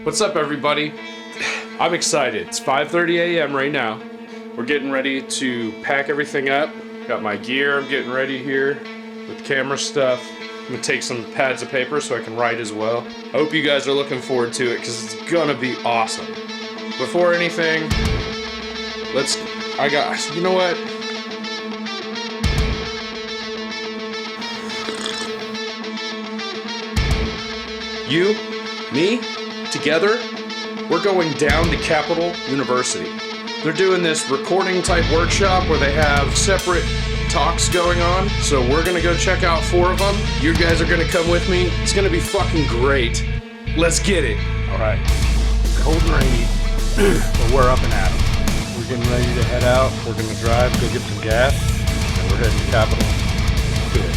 What's up, everybody? I'm excited. It's 5:30 a.m. right now. We're getting ready to pack everything up. Got my gear, I'm getting ready here with camera stuff. I'm gonna take some pads of paper so I can write as well. I hope you guys are looking forward to it because it's gonna be awesome. Before anything, you know what? You, me, together, we're going down to Capitol University. They're doing this recording type workshop where they have separate talks going on. So we're gonna go check out 4 of them. You guys are gonna come with me. It's gonna be fucking great. Let's get it. All right, cold and rainy, but we're up and at 'em. We're getting ready to head out. We're gonna drive, go get some gas, and we're heading to Capitol. Let's do it.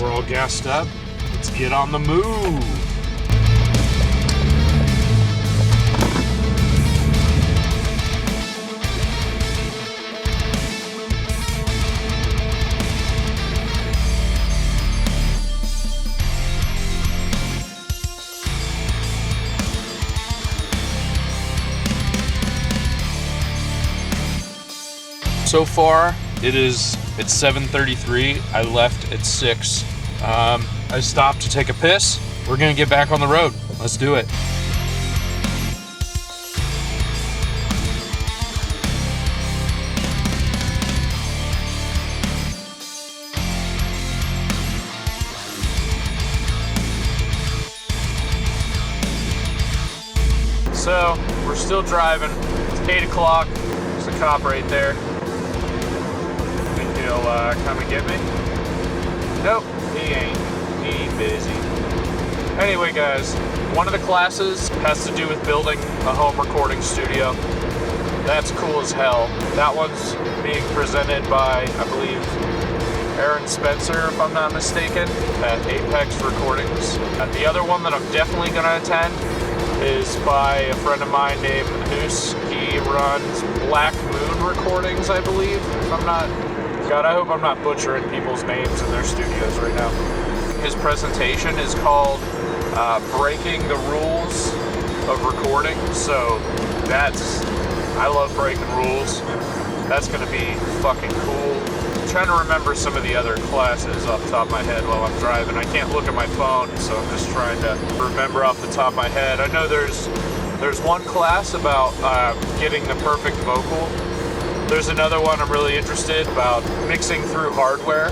We're all gassed up. Let's get on the move. So far, it's 7:33. I left at 6. I stopped to take a piss. We're gonna get back on the road. Let's do it. So, we're still driving. It's 8 o'clock. There's a cop right there. Think he'll come and get me? Nope, he ain't. He busy. Anyway, guys, one of the classes has to do with building a home recording studio. That's cool as hell. That one's being presented by, I believe, Aaron Spencer, if I'm not mistaken, at Apex Recordings. The other one that I'm definitely going to attend is by a friend of mine named Noose. He runs Black Moon Recordings, I believe, if I'm not... God, I hope I'm not butchering people's names in their studios right now. His presentation is called Breaking the Rules of Recording. So I love breaking rules. That's gonna be fucking cool. I'm trying to remember some of the other classes off the top of my head while I'm driving. I can't look at my phone, so I'm just trying to remember off the top of my head. I know there's one class about getting the perfect vocal. There's another one I'm really interested about mixing through hardware.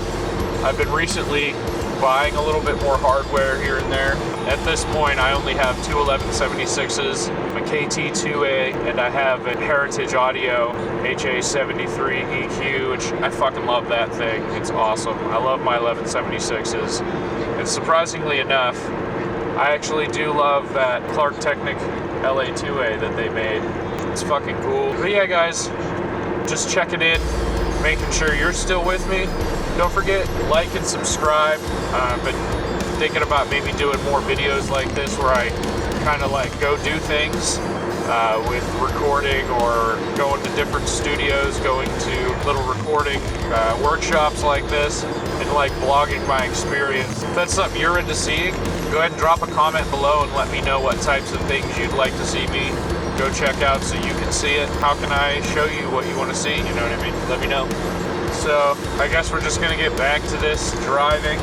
I've been recently buying a little bit more hardware here and there. At this point, I only have two 1176s, a KT2A, and I have a Heritage Audio HA73 EQ, which I fucking love that thing. It's awesome. I love my 1176s. And surprisingly enough, I actually do love that Clark Technic LA2A that they made. It's fucking cool. But yeah, guys, just checking in, making sure you're still with me. Don't forget, like and subscribe. I've been thinking about maybe doing more videos like this where I kind of like go do things with recording or going to different studios, going to little recording workshops like this, and like vlogging my experience. If that's something you're into seeing, go ahead and drop a comment below and let me know what types of things you'd like to see me go check out so you can see it. How can I show you what you want to see? You know what I mean? Let me know. So I guess we're just gonna get back to this driving.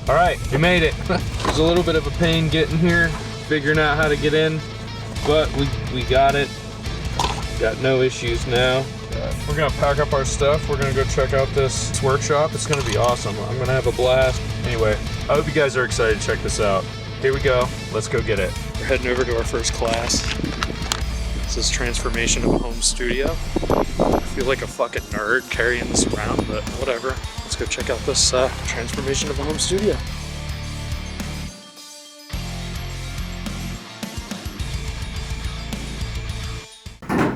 All right, we made it. It was a little bit of a pain getting here, figuring out how to get in, but we got it. Got no issues now. We're gonna pack up our stuff. We're gonna go check out this workshop. It's gonna be awesome. I'm gonna have a blast. Anyway, I hope you guys are excited to check this out. Here we go. Let's go get it. We're heading over to our first class. This is Transformation of a Home Studio. I feel like a fucking nerd carrying this around, but whatever. Let's go check out this Transformation of a Home Studio.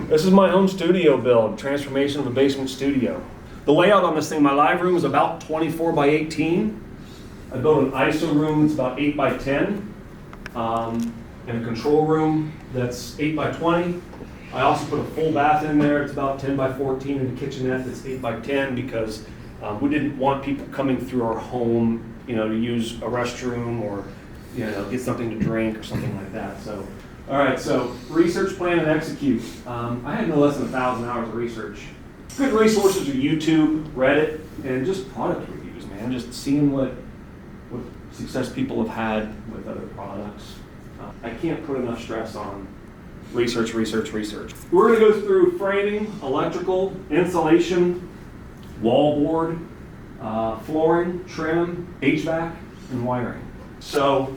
This is my home studio build, transformation of a basement studio. The layout on this thing, my live room is about 24 by 18. I built an ISO room that's about 8 by 10, and a control room that's 8 by 20. I also put a full bath in there. It's about 10 by 14, and a kitchenette that's 8 by 10 because we didn't want people coming through our home, to use a restroom or, get something to drink or something like that. So, all right. So, research, plan, and execute. I had no less than 1,000 hours of research. Good resources are YouTube, Reddit, and just product reviews, man. Just seeing what success people have had with other products. I can't put enough stress on research. We're going to go through framing, electrical, insulation, wallboard, flooring, trim, HVAC, and wiring. So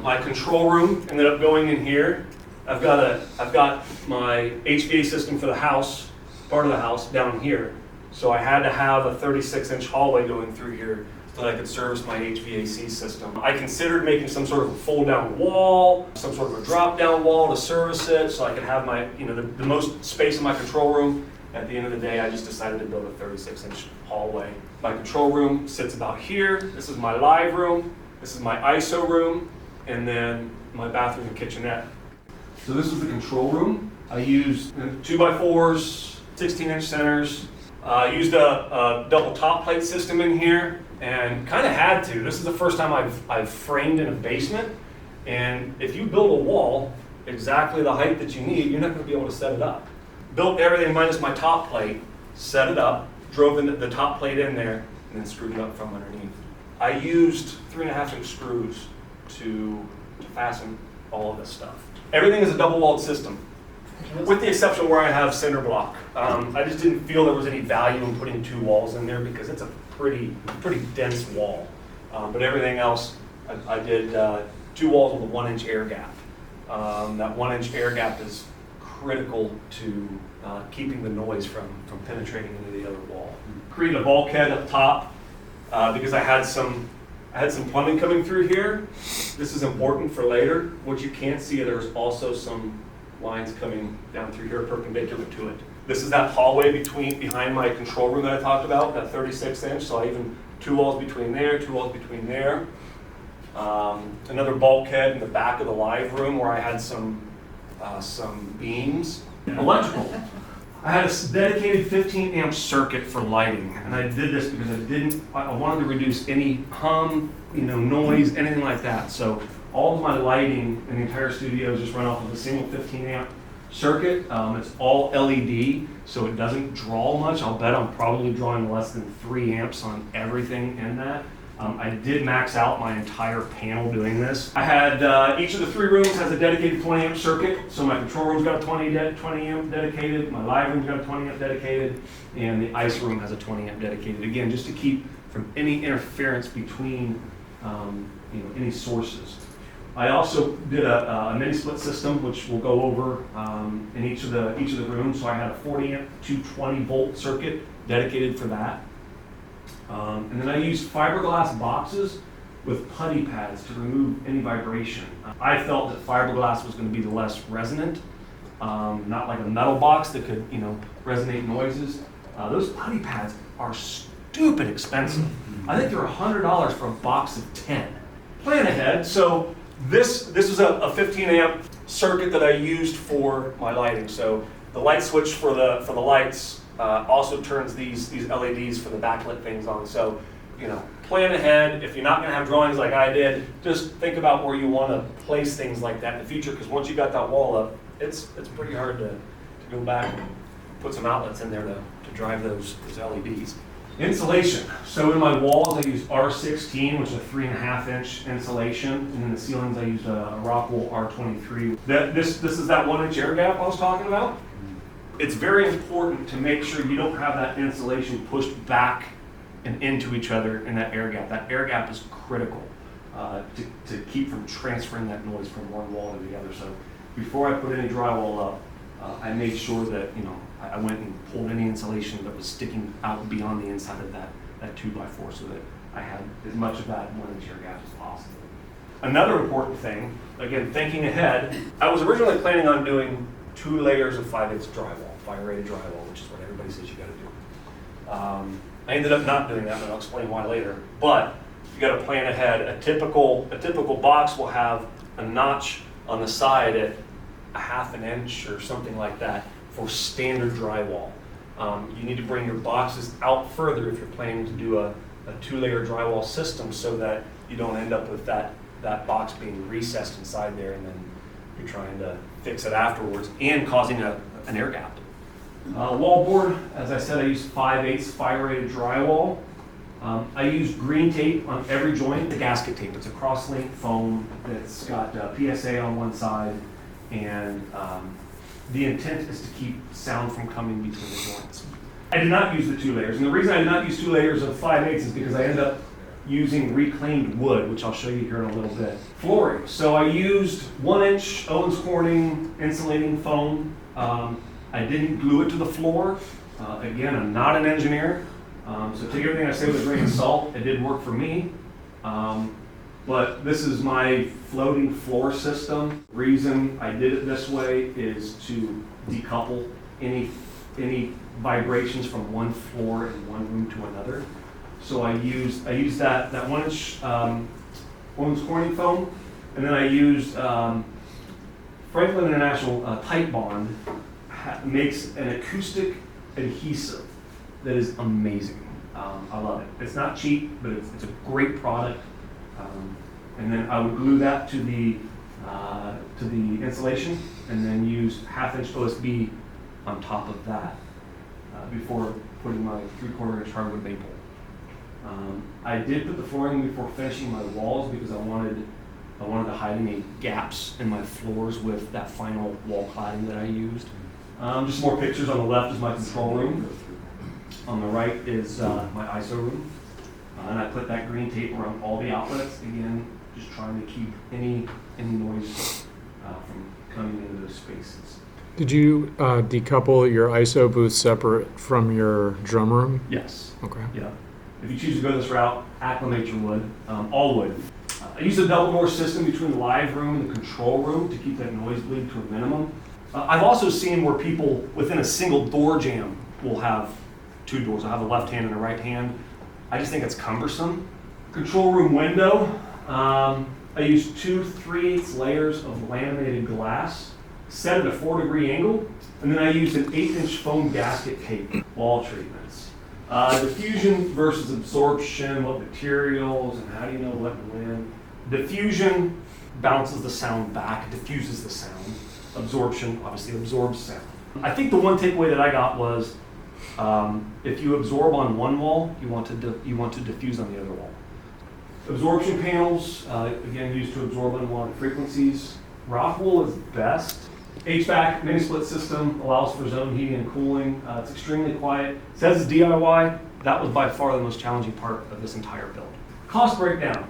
my control room ended up going in here. I've got my HVAC system for the house, part of the house down here. So I had to have a 36-inch hallway going through here so that I could service my HVAC system. I considered making some sort of a fold-down wall, some sort of a drop-down wall to service it so I could have my, the most space in my control room. At the end of the day, I just decided to build a 36-inch hallway. My control room sits about here. This is my live room. This is my ISO room, and then my bathroom and kitchenette. So this is the control room. I used 2x4s, 16-inch centers. I used a double top plate system in here, and kind of had to. This is the first time I've framed in a basement, and if you build a wall exactly the height that you need, you're not going to be able to set it up. Built everything minus my top plate, set it up, drove the top plate in there, and then screwed it up from underneath. I used 3.5-inch screws to fasten all of this stuff. Everything is a double-walled system, with the exception where I have cinder block. I just didn't feel there was any value in putting 2 walls in there because it's a pretty dense wall. But everything else, I did 2 walls with a 1-inch air gap. That 1-inch air gap is critical to keeping the noise from penetrating into the other wall. Created a bulkhead up top because I had some plumbing coming through here. This is important for later. What you can't see, there's also some lines coming down through here perpendicular to it. This is that hallway behind my control room that I talked about, that 36-inch. So I even 2 walls between there, 2 walls between there. Another bulkhead in the back of the live room where I had some beams. Electrical. I had a dedicated 15-amp circuit for lighting, and I did this because I wanted to reduce any hum, noise, anything like that. So all of my lighting in the entire studio is just run off of a single 15-amp circuit. It's all LED, so it doesn't draw much. I'll bet I'm probably drawing less than 3 amps on everything in that. I did max out my entire panel doing this. I had each of the 3 rooms has a dedicated 20-amp circuit. So my control room's got a 20-amp dedicated, my live room's got a 20-amp dedicated, and the ice room has a 20-amp dedicated. Again, just to keep from any interference between any sources. I also did a mini split system, which we'll go over in each of the rooms. So I had a 40-amp 220-volt circuit dedicated for that. And then I used fiberglass boxes with putty pads to remove any vibration. I felt that fiberglass was going to be the less resonant, not like a metal box that could, resonate noises. Those putty pads are stupid expensive. I think they're $100 for a box of 10. Plan ahead. So this is a 15-amp circuit that I used for my lighting. So the light switch for the lights also turns these LEDs for the backlit things on. So, plan ahead. If you're not going to have drawings like I did, just think about where you want to place things like that in the future. Because once you got that wall up, it's pretty hard to go back and put some outlets in there to drive those LEDs. Insulation. So in my walls, I used R16, which is a 3.5-inch insulation, and in the ceilings, I used a Rockwool R23. This is that 1-inch air gap I was talking about. It's very important to make sure you don't have that insulation pushed back and into each other in that air gap. That air gap is critical to keep from transferring that noise from one wall to the other. So before I put any drywall up, I made sure that I went and pulled any insulation that was sticking out beyond the inside of that 2x4 so that I had as much of that 1-inch air gap as possible. Another important thing, again, thinking ahead, I was originally planning on doing 2 layers of 5/8 drywall, fire-rated drywall, which is what everybody says you got to do. I ended up not doing that, and I'll explain why later. But you got to plan ahead. A typical box will have a notch on the side at 1/2 inch or something like that for standard drywall. You need to bring your boxes out further if you're planning to do a 2-layer drywall system, so that you don't end up with that box being recessed inside there, and then you're trying to fix it afterwards and causing an air gap. Wallboard, as I said, I use 5/8 fire-rated drywall. I use green tape on every joint, the gasket tape. It's a cross-link foam that's got PSA on one side, and the intent is to keep sound from coming between the joints. I did not use the 2 layers, and the reason I did not use 2 layers of 5/8 is because I ended up using reclaimed wood, which I'll show you here in a little bit. Flooring. So I used 1-inch Owens Corning insulating foam. I didn't glue it to the floor. Again, I'm not an engineer, so take everything I say with a grain of salt. It did work for me. But this is my floating floor system. The reason I did it this way is to decouple any vibrations from one floor in one room to another. So I used that 1-inch Owens Corning foam, and then I used Franklin International Tight Bond. Makes an acoustic adhesive that is amazing. I love it. It's not cheap, but it's a great product. And then I would glue that to the insulation, and then use 1/2-inch OSB on top of that before putting my 3/4-inch hardwood maple. I did put the flooring before finishing my walls because I wanted to hide any gaps in my floors with that final wall cladding that I used. Just more pictures. On the left is my control room. On the right is my ISO room. And I put that green tape around all the outlets. Again, just trying to keep any noise from coming into those spaces. Did you decouple your ISO booth separate from your drum room? Yes. Okay. Yeah. If you choose to go this route, acclimate your wood, all wood. I use a double door system between the live room and the control room to keep that noise bleed to a minimum. I've also seen where people within a single door jamb will have 2 doors. I'll have a left hand and a right hand. I just think it's cumbersome. Control room window. I use 2 3/8 layers of laminated glass, set at a 4-degree angle, and then I use an 1/8-inch foam gasket tape. Wall treatments. Diffusion versus absorption, what materials, and how do you know what and when. Diffusion bounces the sound back, diffuses the sound. Absorption obviously absorbs sound. I think the one takeaway that I got was if you absorb on one wall, you want to diffuse on the other wall. Absorption panels, again, used to absorb unwanted frequencies. Rock wool is best. HVAC mini split system allows for zone heating and cooling. It's extremely quiet. It says it's DIY. That was by far the most challenging part of this entire build. Cost breakdown.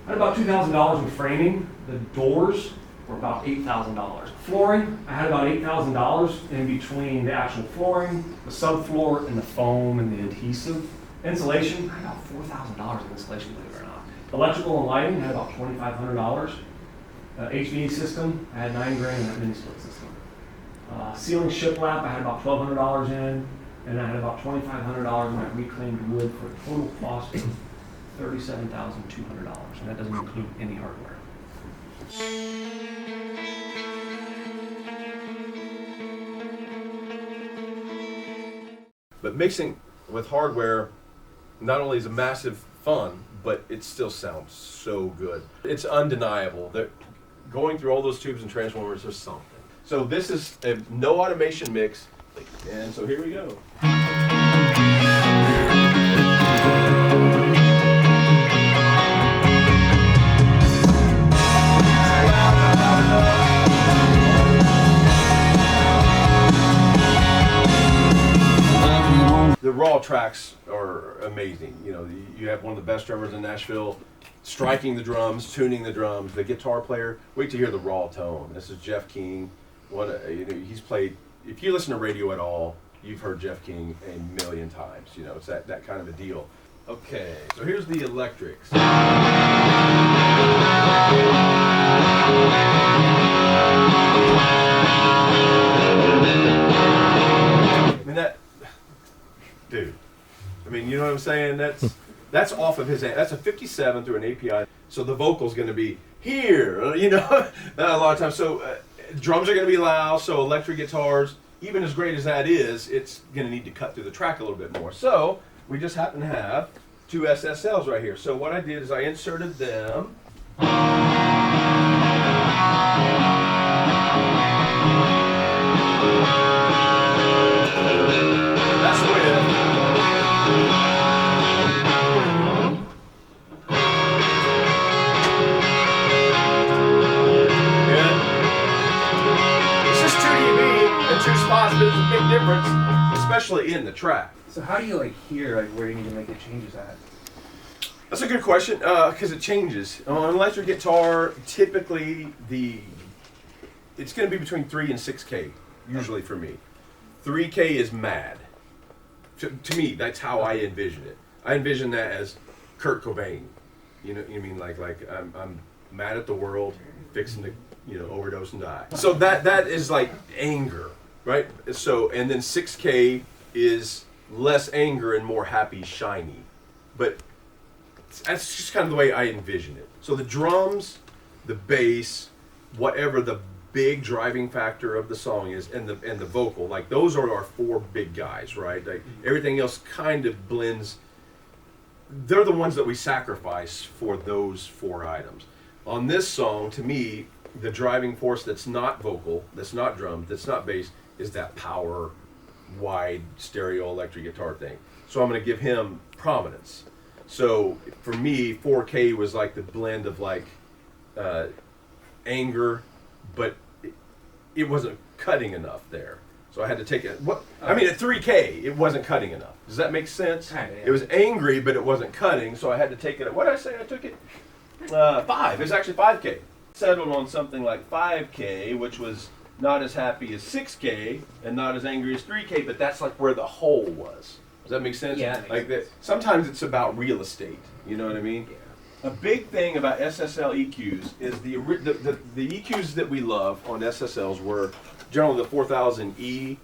I had about $2,000 in framing. The doors were about $8,000. Flooring, I had about $8,000 in between the actual flooring, the subfloor, and the foam and the adhesive. Insulation, I had about $4,000 in insulation, believe it or not. Electrical and lighting, I had about $2,500. HVAC system, I had $9,000 in that mini split system. Ceiling shiplap, I had about $1,200 in, and I had about $2,500 in that reclaimed wood for a total cost of $37,200, and that doesn't include any hardware. But mixing with hardware not only is a massive fun, but it still sounds so good. It's undeniable that going through all those tubes and transformers is something. So this is a no automation mix, and so here we go. The raw tracks are amazing. You know, you have one of the best drummers in Nashville striking the drums, tuning the drums. The guitar player, wait to hear the raw tone. This is Jeff King. He's played. If you listen to radio at all, you've heard Jeff King a million times. You know, it's that kind of a deal. Okay, so here's the electrics. I mean, you know what I'm saying? That's off of his. That's a 57 through an API. So the vocal's going to be here, you know, a lot of times. So drums are going to be loud. So electric guitars, even as great as that is, it's going to need to cut through the track a little bit more. So we just happen to have 2 SSLs right here. So what I did is I inserted them. That's the way it's just 2 dB and 2 spots, but there's a big difference, especially in the track. So how do you like hear like where you need to make the changes at? That's a good question, because it changes. On an electric guitar, typically it's going to be between 3 and 6K, usually for me. 3K is mad. To me, that's how I envision it. I envision that as Kurt Cobain. You know, you mean like I'm mad at the world, fixing to overdose and die. So that is like anger, right? So and then 6K is less anger and more happy, shiny. But that's just kind of the way I envision it. So the drums, the bass, whatever the big driving factor of the song is, and the vocal, like those are our 4 big guys, right? Like everything else kind of blends. They're the ones that we sacrifice for those 4 items. On this song, to me, the driving force that's not vocal, that's not drum, that's not bass, is that power, wide stereo electric guitar thing. So I'm going to give him prominence. So for me, 4K was like the blend of like anger, but it wasn't cutting enough there. So I had to take it. I mean, at 3K, it wasn't cutting enough. Does that make sense? Kinda, yeah. It was angry, but it wasn't cutting, so I had to take it. What did I say? I took it 5. It was actually 5K. Settled on something like 5K, which was not as happy as 6K and not as angry as 3K, but that's like where the hole was. Does that make sense? Yeah, that makes like sense. Sometimes it's about real estate. You know what I mean? Yeah. A big thing about SSL EQs is the EQs that we love on SSLs were generally the 4000E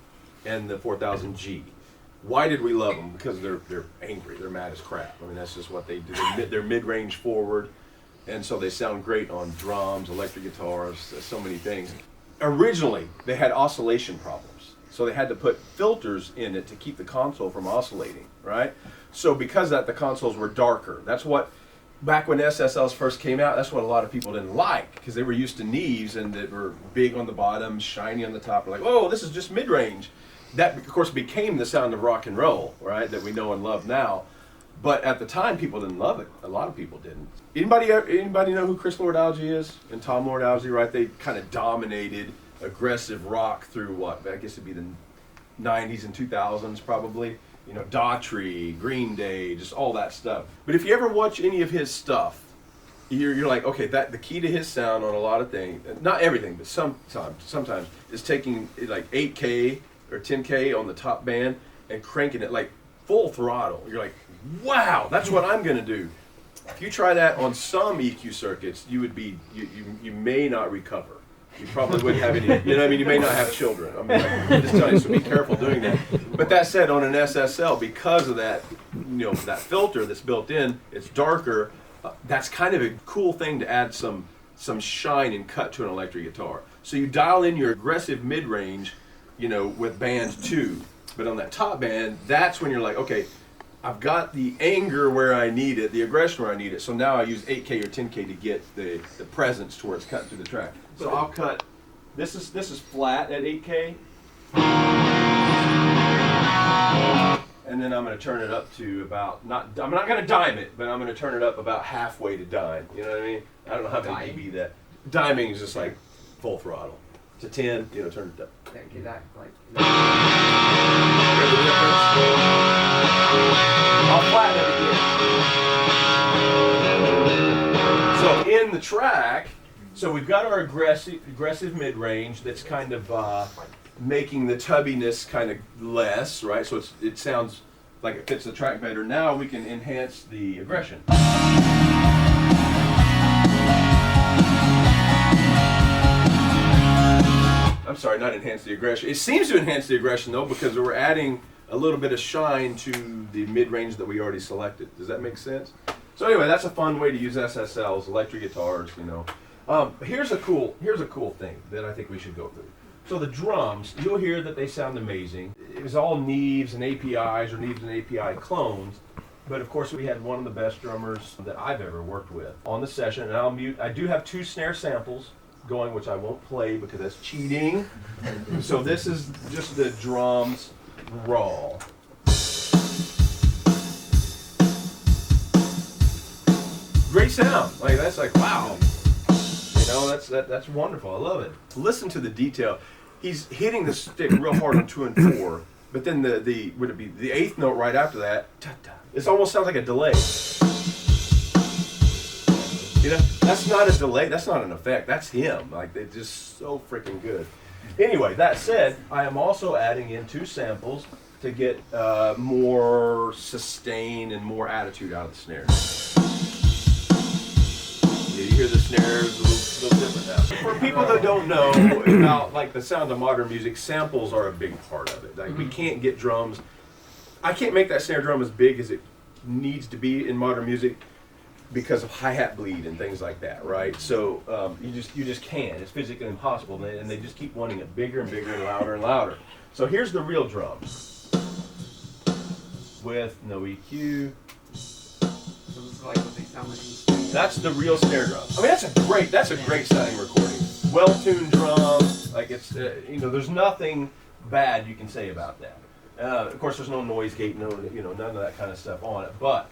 and the 4000G. Why did we love them? Because they're angry, they're mad as crap. I mean, that's just what they do. They're mid-range forward, and so they sound great on drums, electric guitars, so many things. Originally, they had oscillation problems, so they had to put filters in it to keep the console from oscillating, right? So because of that, the consoles were darker. That's what, back when SSLs first came out, that's what a lot of people didn't like, because they were used to Neves and that were big on the bottom, shiny on the top. They're like, oh, this is just mid-range. That, of course, became the sound of rock and roll, right, that we know and love now. But at the time, people didn't love it. A lot of people didn't. Anybody know who Chris Lord-Alge is and Tom Lord-Alge, right? They kind of dominated aggressive rock through what? I guess it'd be the 90s and 2000s probably. You know, Daughtry, Green Day, just all that stuff. But if you ever watch any of his stuff, you're like, okay, that the key to his sound on a lot of things, not everything, but sometimes is taking like 8K or 10K on the top band and cranking it like full throttle. You're like, wow, that's what I'm gonna do. If you try that on some EQ circuits, you may not recover. You probably wouldn't have any, you know what I mean? You may not have children. I mean, I'm just telling you, so be careful doing that. But that said, on an SSL, because of that, that filter that's built in, it's darker. That's kind of a cool thing to add some shine and cut to an electric guitar. So you dial in your aggressive mid-range, with band 2. But on that top band, that's when you're like, okay, I've got the anger where I need it, the aggression where I need it. So now I use 8K or 10K to get the presence to where it's cut through the track. So I'll cut. This is flat at 8K, and then I'm going to turn it up to about I'm not going to dime it, but I'm going to turn it up about halfway to dime. You know what I mean? I don't know how many dB that. Diming is just like full throttle. To 10, turn it up. Okay, that like. Hear the difference? I'll flatten it again. So in the track, so we've got our aggressive mid-range that's kind of making the tubbiness kind of less, right? So it sounds like it fits the track better. Now we can enhance the aggression. I'm sorry, not enhance the aggression. It seems to enhance the aggression though, because we're adding a little bit of shine to the mid-range that we already selected. Does that make sense? So anyway, that's a fun way to use SSLs, electric guitars, you know. Here's a cool thing that I think we should go through. So the drums, you'll hear that they sound amazing. It was all Neves and APIs or Neves and API clones. But of course we had one of the best drummers that I've ever worked with on the session. And I'll mute, I do have 2 snare samples going, which I won't play because that's cheating. So this is just the drums raw. Great sound. Like that's like wow. You know, that's wonderful. I love it. Listen to the detail. He's hitting the stick real hard on 2 and 4, but then the would it be the 8th note right after that? It almost sounds like a delay. You know, that's not a delay. That's not an effect. That's him. Like they're just so freaking good. Anyway, that said, I am also adding in 2 samples to get more sustain and more attitude out of the snare. You hear the snares a little different now. For people that don't know about like the sound of modern music, samples are a big part of it. Like we can't get drums. I can't make that snare drum as big as it needs to be in modern music because of hi-hat bleed and things like that, right? So you just can't. It's physically impossible, and they just keep wanting it bigger and bigger and louder and louder. So here's the real drums with no EQ. So this is like what they sound like in the studio. That's the real snare drum. I mean, that's a great sounding recording. Well-tuned drum, like it's there's nothing bad you can say about that. Of course, there's no noise gate, none of that kind of stuff on it. But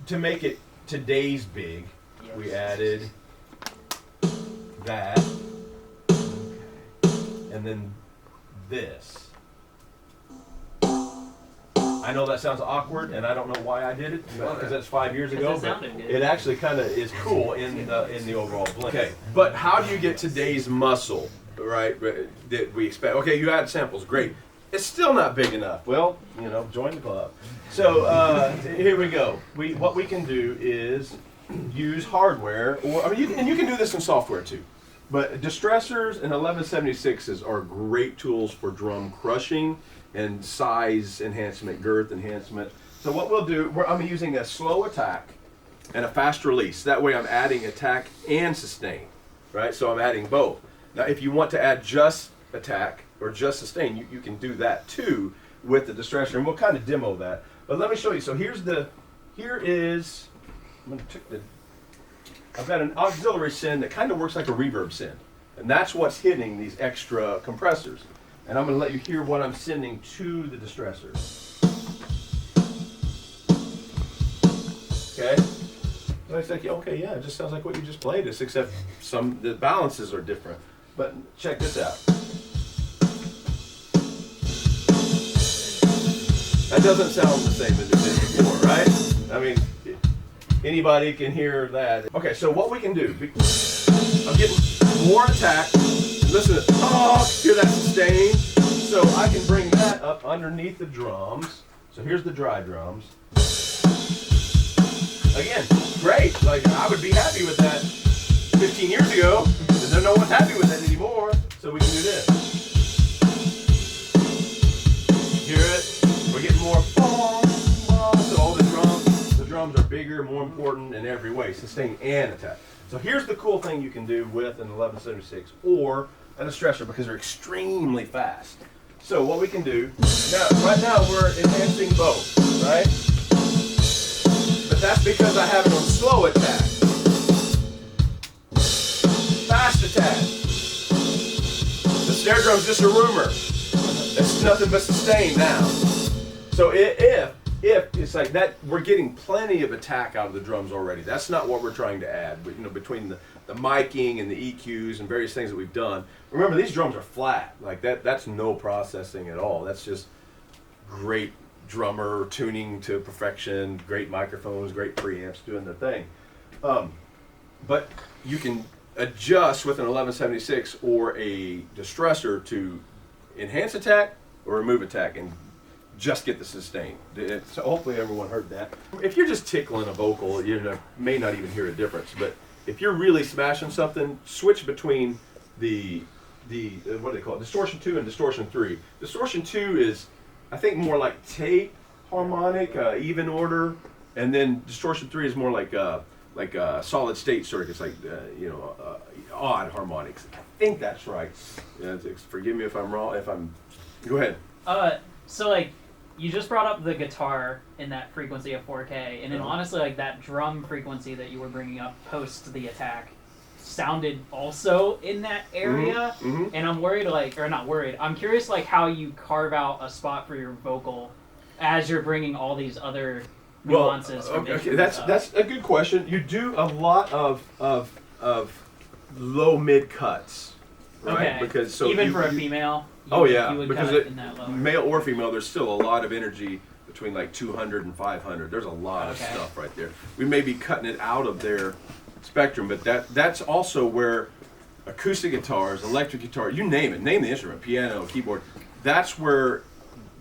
to make it today's big, we added that, and then this. I know that sounds awkward, and I don't know why I did it, because that's 5 years ago. But it actually kind of is cool in the overall blend. Okay, but how do you get today's muscle, right? That we expect. Okay, you add samples, great. It's still not big enough. Well, join the club. So here we go. What we can do is use hardware, or you can do this in software too. But distressors and 1176s are great tools for drum crushing and size enhancement, girth enhancement. So what we'll do, I'm using a slow attack and a fast release. That way I'm adding attack and sustain, right? So I'm adding both. Now if you want to add just attack or just sustain, you can do that too with the distressor, and we'll kind of demo that. But let me show you. So I've got an auxiliary send that kind of works like a reverb send, and that's what's hitting these extra compressors. And I'm going to let you hear what I'm sending to the distressor. Okay? And I said, okay, yeah, it just sounds like what you just played us, except the balances are different. But check this out. That doesn't sound the same as it did before, right? I mean, anybody can hear that. Okay, so what we can do, I'm getting more attack. Listen, hear that sustain? So I can bring that up underneath the drums. So here's the dry drums. Again, great. Like, I would be happy with that 15 years ago. But no one's happy with that anymore. So we can do this. Hear it? We're getting more boom, boom. So all the drums are bigger, more important in every way, sustain and attack. So here's the cool thing you can do with an 1176 or a distressor, because they're extremely fast. So what we can do, right now we're enhancing both, right? But that's because I have it on slow attack. Fast attack. The snare drum's just a rumor. It's nothing but sustain now. So if it's like that, we're getting plenty of attack out of the drums already. That's not what we're trying to add. Between the miking and the EQs and various things that we've done. Remember, these drums are flat. Like that's no processing at all. That's just great drummer tuning to perfection, great microphones, great preamps doing their thing. But you can adjust with an 1176 or a distressor to enhance attack or remove attack and just get the sustain. So hopefully everyone heard that. If you're just tickling a vocal, you may not even hear a difference. But if you're really smashing something, switch between the what do they call it? Distortion 2 and Distortion 3. Distortion 2 is I think more like tape harmonic, even order, and then distortion 3 is more like solid state circuits, like odd harmonics. I think that's right. Yeah, forgive me if I'm wrong. Go ahead. So like, you just brought up the guitar in that frequency of 4K, and then honestly, like that drum frequency that you were bringing up post the attack sounded also in that area. Mm-hmm. And I'm worried, or not worried. I'm curious, like how you carve out a spot for your vocal as you're bringing all these other nuances. Okay, that's a good question. You do a lot of low mid cuts, right? Okay. Because even for a female. You would because cut it in that lower. male or female, there's still a lot of energy between like 200 and 500. There's a lot of stuff right there. We may be cutting it out of their spectrum, but that's also where acoustic guitars, electric guitar, you name it, name the instrument, piano, keyboard. That's where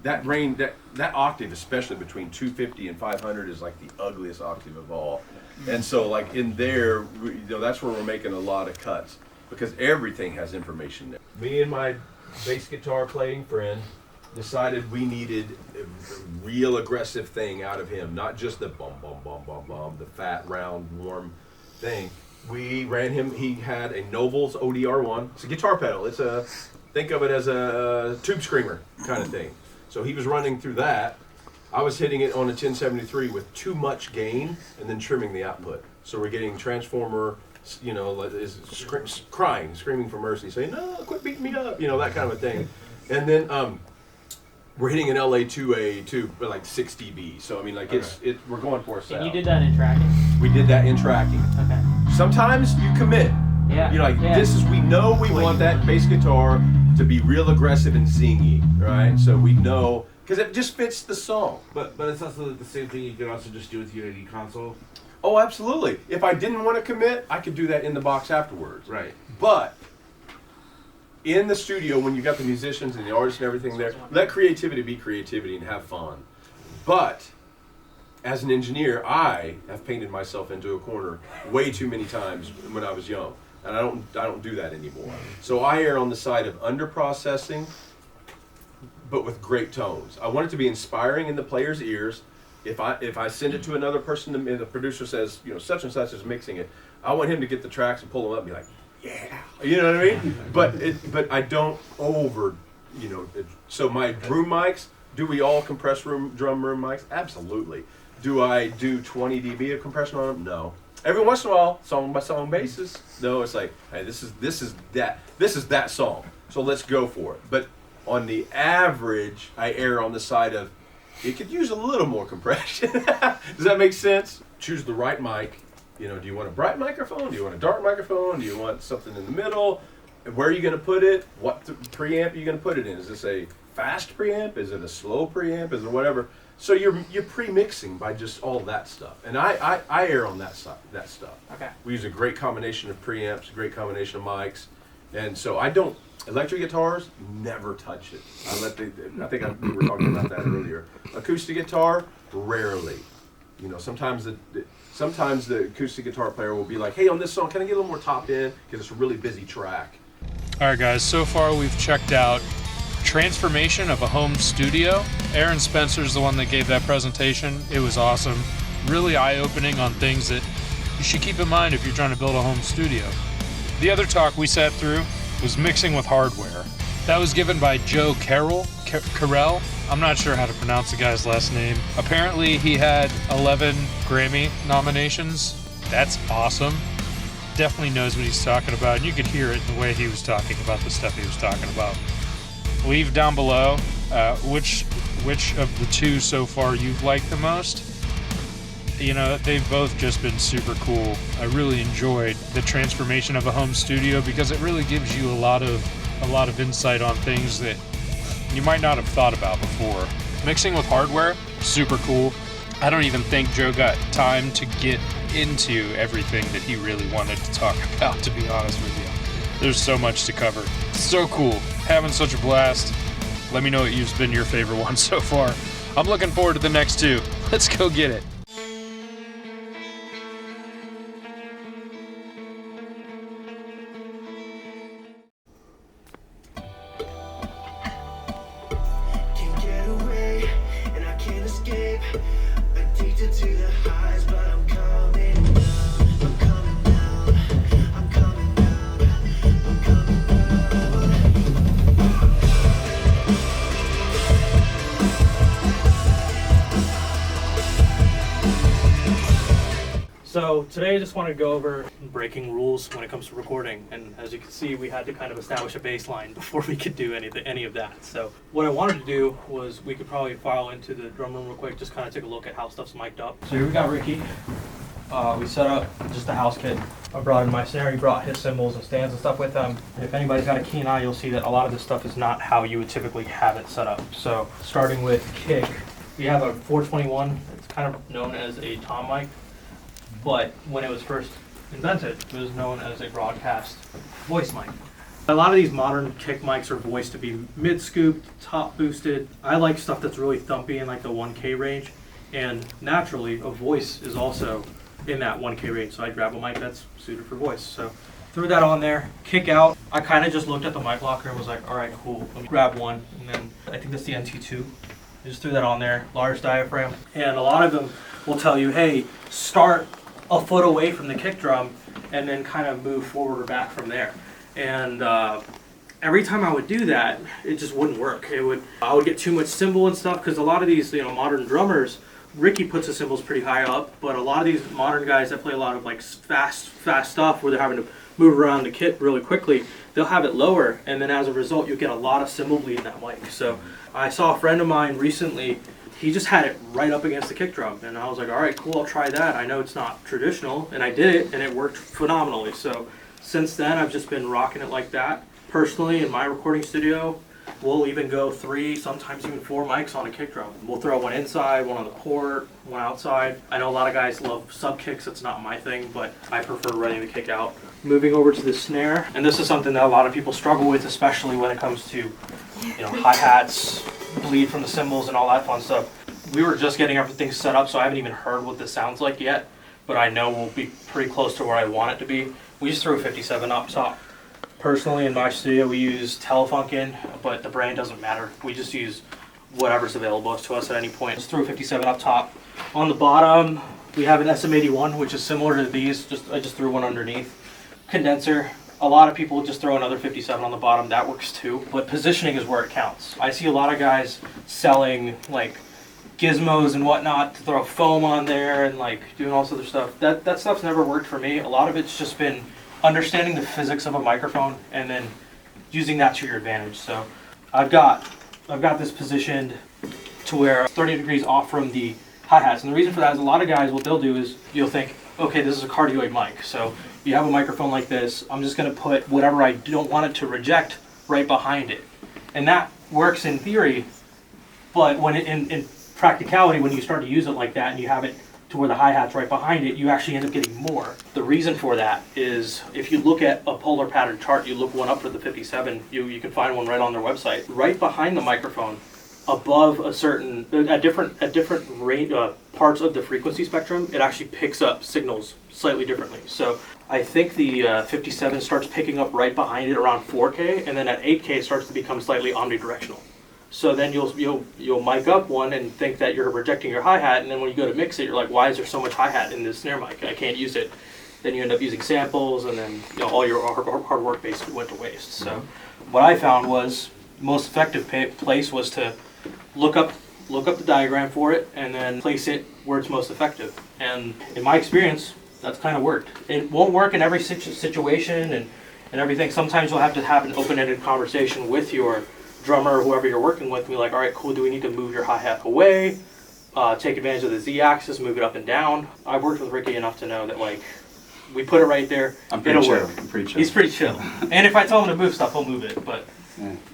that range, that octave, especially between 250 and 500, is like the ugliest octave of all. And so, like in there, that's where we're making a lot of cuts because everything has information there. Me and my bass guitar playing friend decided we needed a real aggressive thing out of him, not just the bum bum bum bum bum, the fat round warm thing. We ran him. He had a Nobles ODR1. It's a guitar pedal. Think of it as a tube screamer kind of thing. So he was running through that. I was hitting it on a 1073 with too much gain and then trimming the output. So we're getting transformer, is crying, screaming for mercy, saying, "No, quit beating me up," that kind of a thing. And then we're hitting an LA2A2, but like 6 dB. So I mean, like we're going for a sound. And you did that in tracking? We did that in tracking. Okay. Sometimes you commit. Yeah. You're like, we know we want that bass guitar to be real aggressive and zingy, right? So we know, because it just fits the song. But it's also the same thing you could also just do with your AD console. Oh, absolutely. If I didn't want to commit, I could do that in the box afterwards. Right. But in the studio, when you got the musicians and the artists and everything there, let creativity be creativity and have fun. But as an engineer, I have painted myself into a corner way too many times when I was young, and I don't do that anymore. So I err on the side of under-processing, but with great tones. I want it to be inspiring in the player's ears. If I send it to another person and the producer says, such and such is mixing it, I want him to get the tracks and pull them up and be like, yeah, you know what I mean? But I don't so my room mics, do we all compress drum room mics? Absolutely. Do I do 20 dB of compression on them? No. Every once in a while, song by song basis. No, it's like, hey, this is that song. So let's go for it. But on the average, I err on the side of it could use a little more compression. Does that make sense? Choose the right mic. Do you want a bright microphone? Do you want a dark microphone? Do you want something in the middle? Where are you going to put it? What preamp are you going to put it in? Is this a fast preamp? Is it a slow preamp? Is it whatever? So you're pre-mixing by just all that stuff, and I err on that stuff. Okay. We use a great combination of preamps, a great combination of mics, and so I don't. Electric guitars, never touch it. I think we were talking about that earlier. Acoustic guitar, rarely. Sometimes the acoustic guitar player will be like, "Hey, on this song, can I get a little more top end because it's a really busy track." All right, guys, so far we've checked out transformation of a home studio. Aaron Spencer's the one that gave that presentation. It was awesome. Really eye-opening on things that you should keep in mind if you're trying to build a home studio. The other talk we sat through was mixing with hardware. That was given by Joe Carroll. I'm not sure how to pronounce the guy's last name. Apparently he had 11 Grammy nominations. That's awesome. Definitely knows what he's talking about, and you could hear it in the way he was talking about the stuff he was talking about. Leave down below which of the two so far you've liked the most. They've both just been super cool. I really enjoyed the transformation of a home studio because it really gives you a lot of insight on things that you might not have thought about before. Mixing with hardware, super cool. I don't even think Joe got time to get into everything that he really wanted to talk about, to be honest with you. There's so much to cover. So cool. Having such a blast. Let me know what's been your favorite one so far. I'm looking forward to the next two. Let's go get it. Can't get away Today I just want to go over breaking rules when it comes to recording, and as you can see we had to kind of establish a baseline before we could do any of that. So what I wanted to do was we could probably file into the drum room real quick, just kind of take a look at how stuff's mic'd up. So here we got Ricky. We set up just a house kit. I brought in my snare, he brought his cymbals and stands and stuff with him. If anybody's got a keen eye, you'll see that a lot of this stuff is not how you would typically have it set up. So starting with kick, we have a 421. It's kind of known as a tom mic, but when it was first invented, it was known as a broadcast voice mic. A lot of these modern kick mics are voiced to be mid-scooped, top boosted. I like stuff that's really thumpy in like the 1K range, and naturally a voice is also in that 1K range, so I grab a mic that's suited for voice. So threw that on there, kick out. I kind of just looked at the mic locker and was like, all right, cool, let me grab one. And then I think that's the NT2. I just threw that on there, large diaphragm. And a lot of them will tell you, hey, start a foot away from the kick drum and then kind of move forward or back from there. And every time I would do that, it just wouldn't work. I would get too much cymbal and stuff, because a lot of these modern drummers, Ricky puts the cymbals pretty high up, but a lot of these modern guys that play a lot of like fast stuff where they're having to move around the kit really quickly, they'll have it lower, and then as a result you get a lot of cymbal bleed in that mic. So I saw a friend of mine recently, he just had it right up against the kick drum, and I was like, all right, cool, I'll try that. I know it's not traditional, and I did it, and it worked phenomenally. So since then I've just been rocking it like that. Personally, in my recording studio, we'll even go 3, sometimes even 4 mics on a kick drum. We'll throw one inside, one on the port, one outside. I know a lot of guys love sub kicks. It's not my thing, but I prefer running the kick out. Moving over to the snare, and this is something that a lot of people struggle with, especially when it comes to hi-hats, bleed from the cymbals, and all that fun stuff. We were just getting everything set up, so I haven't even heard what this sounds like yet, but I know we'll be pretty close to where I want it to be. We just threw a 57 up top. Personally, in my studio, we use Telefunken, but the brand doesn't matter. We just use whatever's available to us at any point. Just threw a 57 up top. On the bottom, we have an SM81, which is similar to these. I just threw one underneath. Condenser. A lot of people just throw another 57 on the bottom. That works too. But positioning is where it counts. I see a lot of guys selling like gizmos and whatnot to throw foam on there and like doing all this other stuff. That stuff's never worked for me. A lot of it's just been understanding the physics of a microphone and then using that to your advantage. So I've got this positioned to where 30 degrees off from the hi-hats. And the reason for that is a lot of guys, what they'll do is you'll think, okay, this is a cardioid mic. So you have a microphone like this, I'm just gonna put whatever I don't want it to reject right behind it. And that works in theory, but when in practicality, when you start to use it like that and you have it to where the hi-hat's right behind it, you actually end up getting more. The reason for that is if you look at a polar pattern chart, you look one up for the 57, you can find one right on their website. Right behind the microphone, above at different range, parts of the frequency spectrum, it actually picks up signals slightly differently. So I think the 57 starts picking up right behind it around 4K, and then at 8K it starts to become slightly omnidirectional. So then you'll mic up one and think that you're rejecting your hi-hat, and then when you go to mix it, you're like, why is there so much hi-hat in this snare mic? I can't use it. Then you end up using samples, and then all your hard work basically went to waste. So what I found was most effective place was to look up the diagram for it and then place it where it's most effective. And in my experience, that's kind of worked. It won't work in every situation and everything. Sometimes you'll have to have an open-ended conversation with your drummer or whoever you're working with, and be like, all right, cool, do we need to move your hi-hat away, take advantage of the Z-axis, move it up and down? I've worked with Ricky enough to know that like we put it right there, it'll work. I'm pretty chill. He's pretty chill. And if I tell him to move stuff, he'll move it. But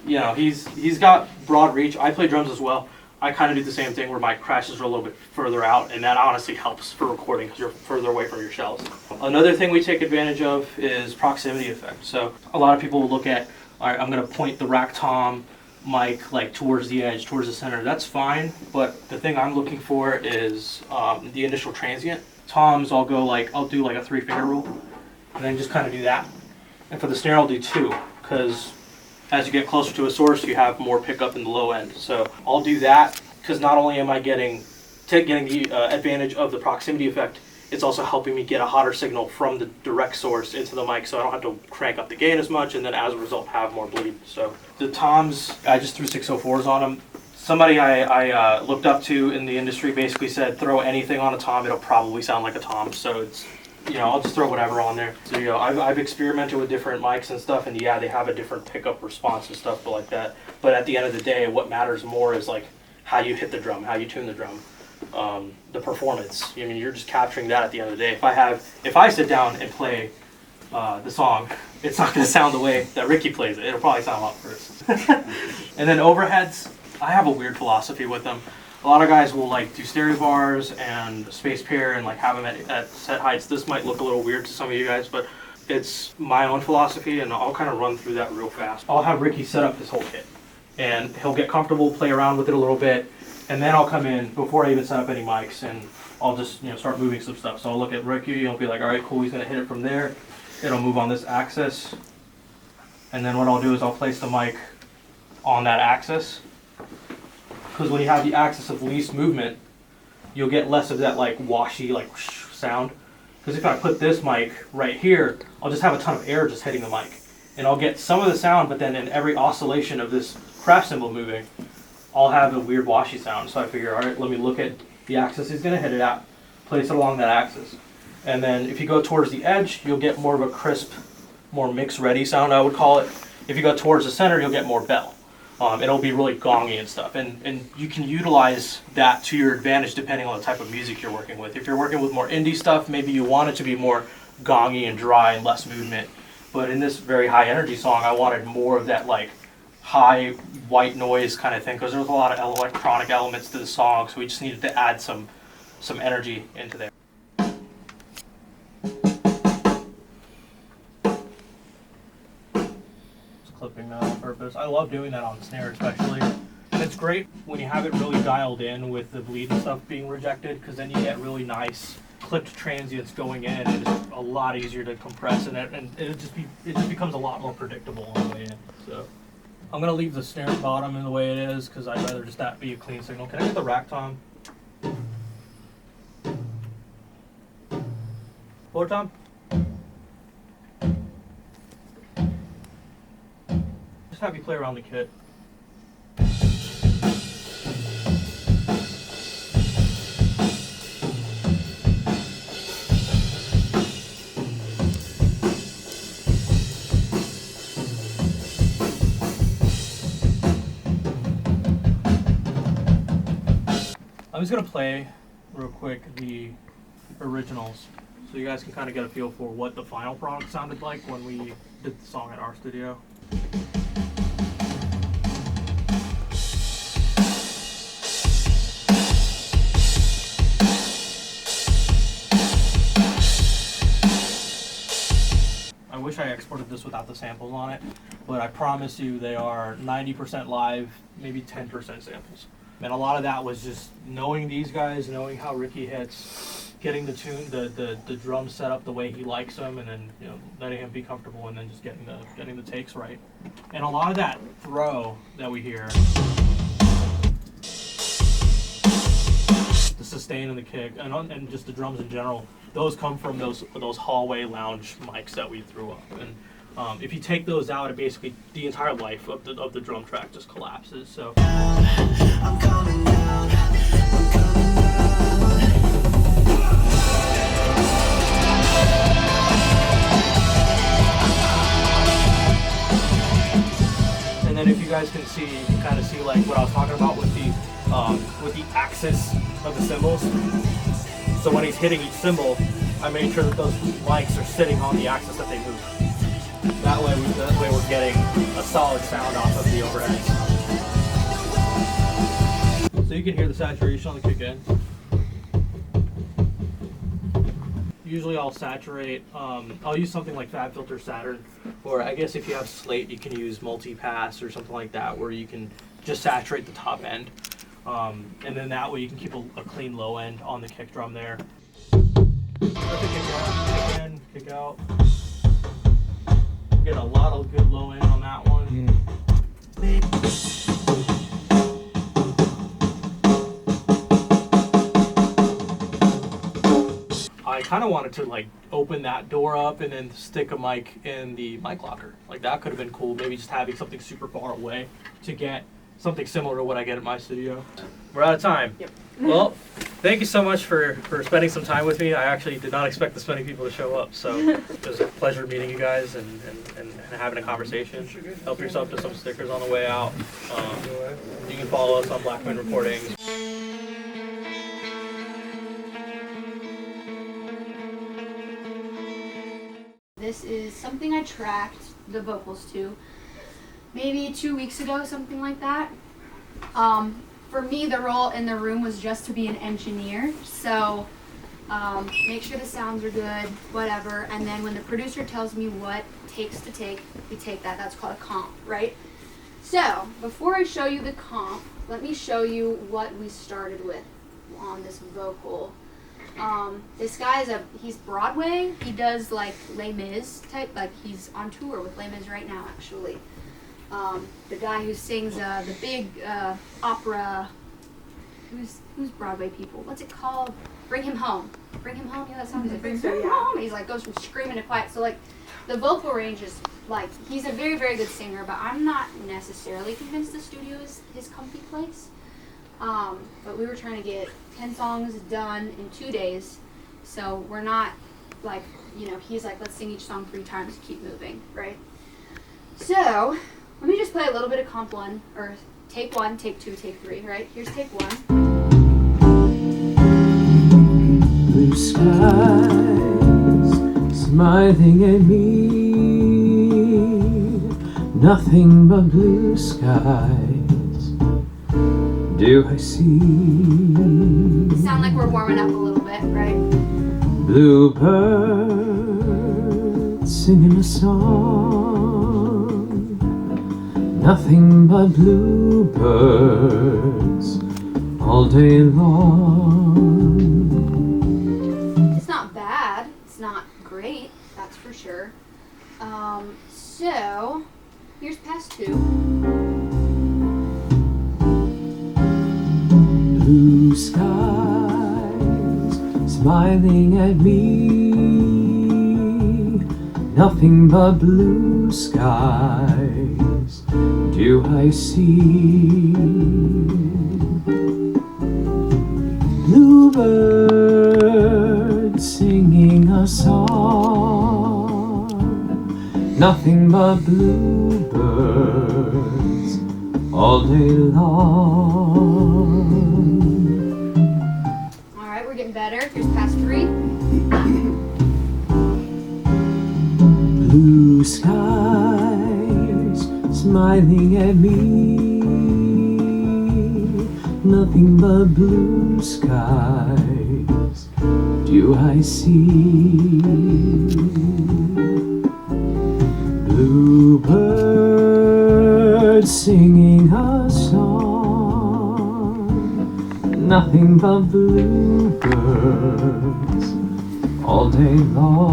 he's got broad reach. I play drums as well. I kind of do the same thing where my crashes are a little bit further out, and that honestly helps for recording because you're further away from your shells. Another thing we take advantage of is proximity effect. So a lot of people will look at, all right, I'm going to point the rack tom mic like towards the edge, towards the center. That's fine, but the thing I'm looking for is the initial transient. Toms, I'll do like a 3-finger rule, and then just kind of do that. And for the snare, I'll do 2, because as you get closer to a source, you have more pickup in the low end. So I'll do that, because not only am I getting the advantage of the proximity effect, it's also helping me get a hotter signal from the direct source into the mic, so I don't have to crank up the gain as much, and then as a result have more bleed. So the toms, I just threw 604s on them. Somebody I looked up to in the industry basically said, throw anything on a tom, it'll probably sound like a tom. So I'll just throw whatever on there. So, I've experimented with different mics and stuff, and yeah, they have a different pickup response and stuff like that. But at the end of the day, what matters more is like how you hit the drum, how you tune the drum, the performance. I mean, you're just capturing that at the end of the day. If I sit down and play the song, it's not going to sound the way that Ricky plays it. It'll probably sound a lot worse. And then overheads, I have a weird philosophy with them. A lot of guys will like do stereo bars and space pair and like have them at set heights. This might look a little weird to some of you guys, but it's my own philosophy, and I'll kind of run through that real fast. I'll have Ricky set up his whole kit, and he'll get comfortable, play around with it a little bit, and then I'll come in before I even set up any mics, and I'll just start moving some stuff. So I'll look at Ricky, I'll be like, all right, cool, he's gonna hit it from there. It'll move on this axis, and then what I'll do is I'll place the mic on that axis. Because when you have the axis of least movement, you'll get less of that like washy like whoosh sound. Because if I put this mic right here, I'll just have a ton of air just hitting the mic. And I'll get some of the sound, but then in every oscillation of this craft cymbal moving, I'll have a weird washy sound. So I figure, all right, let me look at the axis he's going to hit it at, place it along that axis. And then if you go towards the edge, you'll get more of a crisp, more mix-ready sound, I would call it. If you go towards the center, you'll get more bell. It'll be really gongy and stuff, and you can utilize that to your advantage depending on the type of music you're working with. If you're working with more indie stuff, maybe you want it to be more gongy and dry and less movement. But in this very high energy song, I wanted more of that like high white noise kind of thing, because there was a lot of electronic elements to the song, so we just needed to add some energy into there. Clipping that on purpose. I love doing that on snare especially. And it's great when you have it really dialed in with the bleed and stuff being rejected, because then you get really nice clipped transients going in, and it's a lot easier to compress, and it just becomes a lot more predictable on the way in. So I'm gonna leave the snare bottom in the way it is because I'd rather just that be a clean signal. Can I get the rack tom? Floor tom? Have you play around the kit. I'm just gonna play real quick the originals so you guys can kind of get a feel for what the final product sounded like when we did the song at our studio. I wish I exported this without the samples on it, but I promise you they are 90% live, maybe 10% samples. And a lot of that was just knowing these guys, knowing how Ricky hits, getting the tune, the drums set up the way he likes them, and then letting him be comfortable, and then just getting the takes right. And a lot of that throw that we hear, the sustain and the kick, and just the drums in general, those come from those hallway lounge mics that we threw up. And if you take those out, it basically the entire life of the drum track just collapses. So. I'm coming down. I'm coming down. And then if you guys can see, you can kind of see like what I was talking about with the axis of the cymbals. So when he's hitting each cymbal, I made sure that those mics are sitting on the axis that they move. That way we're getting a solid sound off of the overheads. So you can hear the saturation on the kick in. Usually I'll saturate, I'll use something like FabFilter Saturn, or I guess if you have Slate you can use multi-pass or something like that where you can just saturate the top end. And then that way you can keep a clean low end on the kick drum there. Let the kick out, kick in, kick out. Get a lot of good low end on that one. I kind of wanted to like open that door up and then stick a mic in the mic locker. Like that could have been cool. Maybe just having something super far away to get something similar to what I get at my studio. We're out of time. Yep. Well, Thank you so much for spending some time with me. I actually did not expect this many people to show up, so it was a pleasure meeting you guys and having a conversation. Help yourself to some stickers on the way out. You can follow us on Blackman Reporting. This is something I tracked the vocals to maybe 2 weeks ago, something like that. For me, the role in the room was just to be an engineer. So make sure the sounds are good, whatever. And then when the producer tells me what takes to take, we take that. That's called a comp, right? So before I show you the comp, let me show you what we started with on this vocal. This guy he's Broadway. He does like Les Mis type, like he's on tour with Les Mis right now, actually. The guy who sings the big opera, who's Broadway people? What's it called? Bring Him Home. Bring Him Home. You know that song? He's like, Bring Him Home. He's like goes from screaming to quiet. So like the vocal range is like he's a very, very good singer, but I'm not necessarily convinced the studio is his comfy place. But we were trying to get 10 songs done in 2 days, so we're not like, he's like, let's sing each song 3 times, keep moving, right? So let me just play a little bit of comp 1, or take 1, take 2, take 3, right? Here's take 1. Blue skies smiling at me, nothing but blue skies do I see. Sound like we're warming up a little bit, right? Bluebirds singing a song, nothing but bluebirds all day long. It's not bad. It's not great, that's for sure. So here's pass 2. Blue skies smiling at me, nothing but blue skies do I see. Bluebirds singing a song, nothing but bluebirds all day long. Alright, we're getting better. Here's pass 3. Blue skies smiling at me, nothing but blue skies do I see. Bluebirds singing a song, nothing but bluebirds all day long.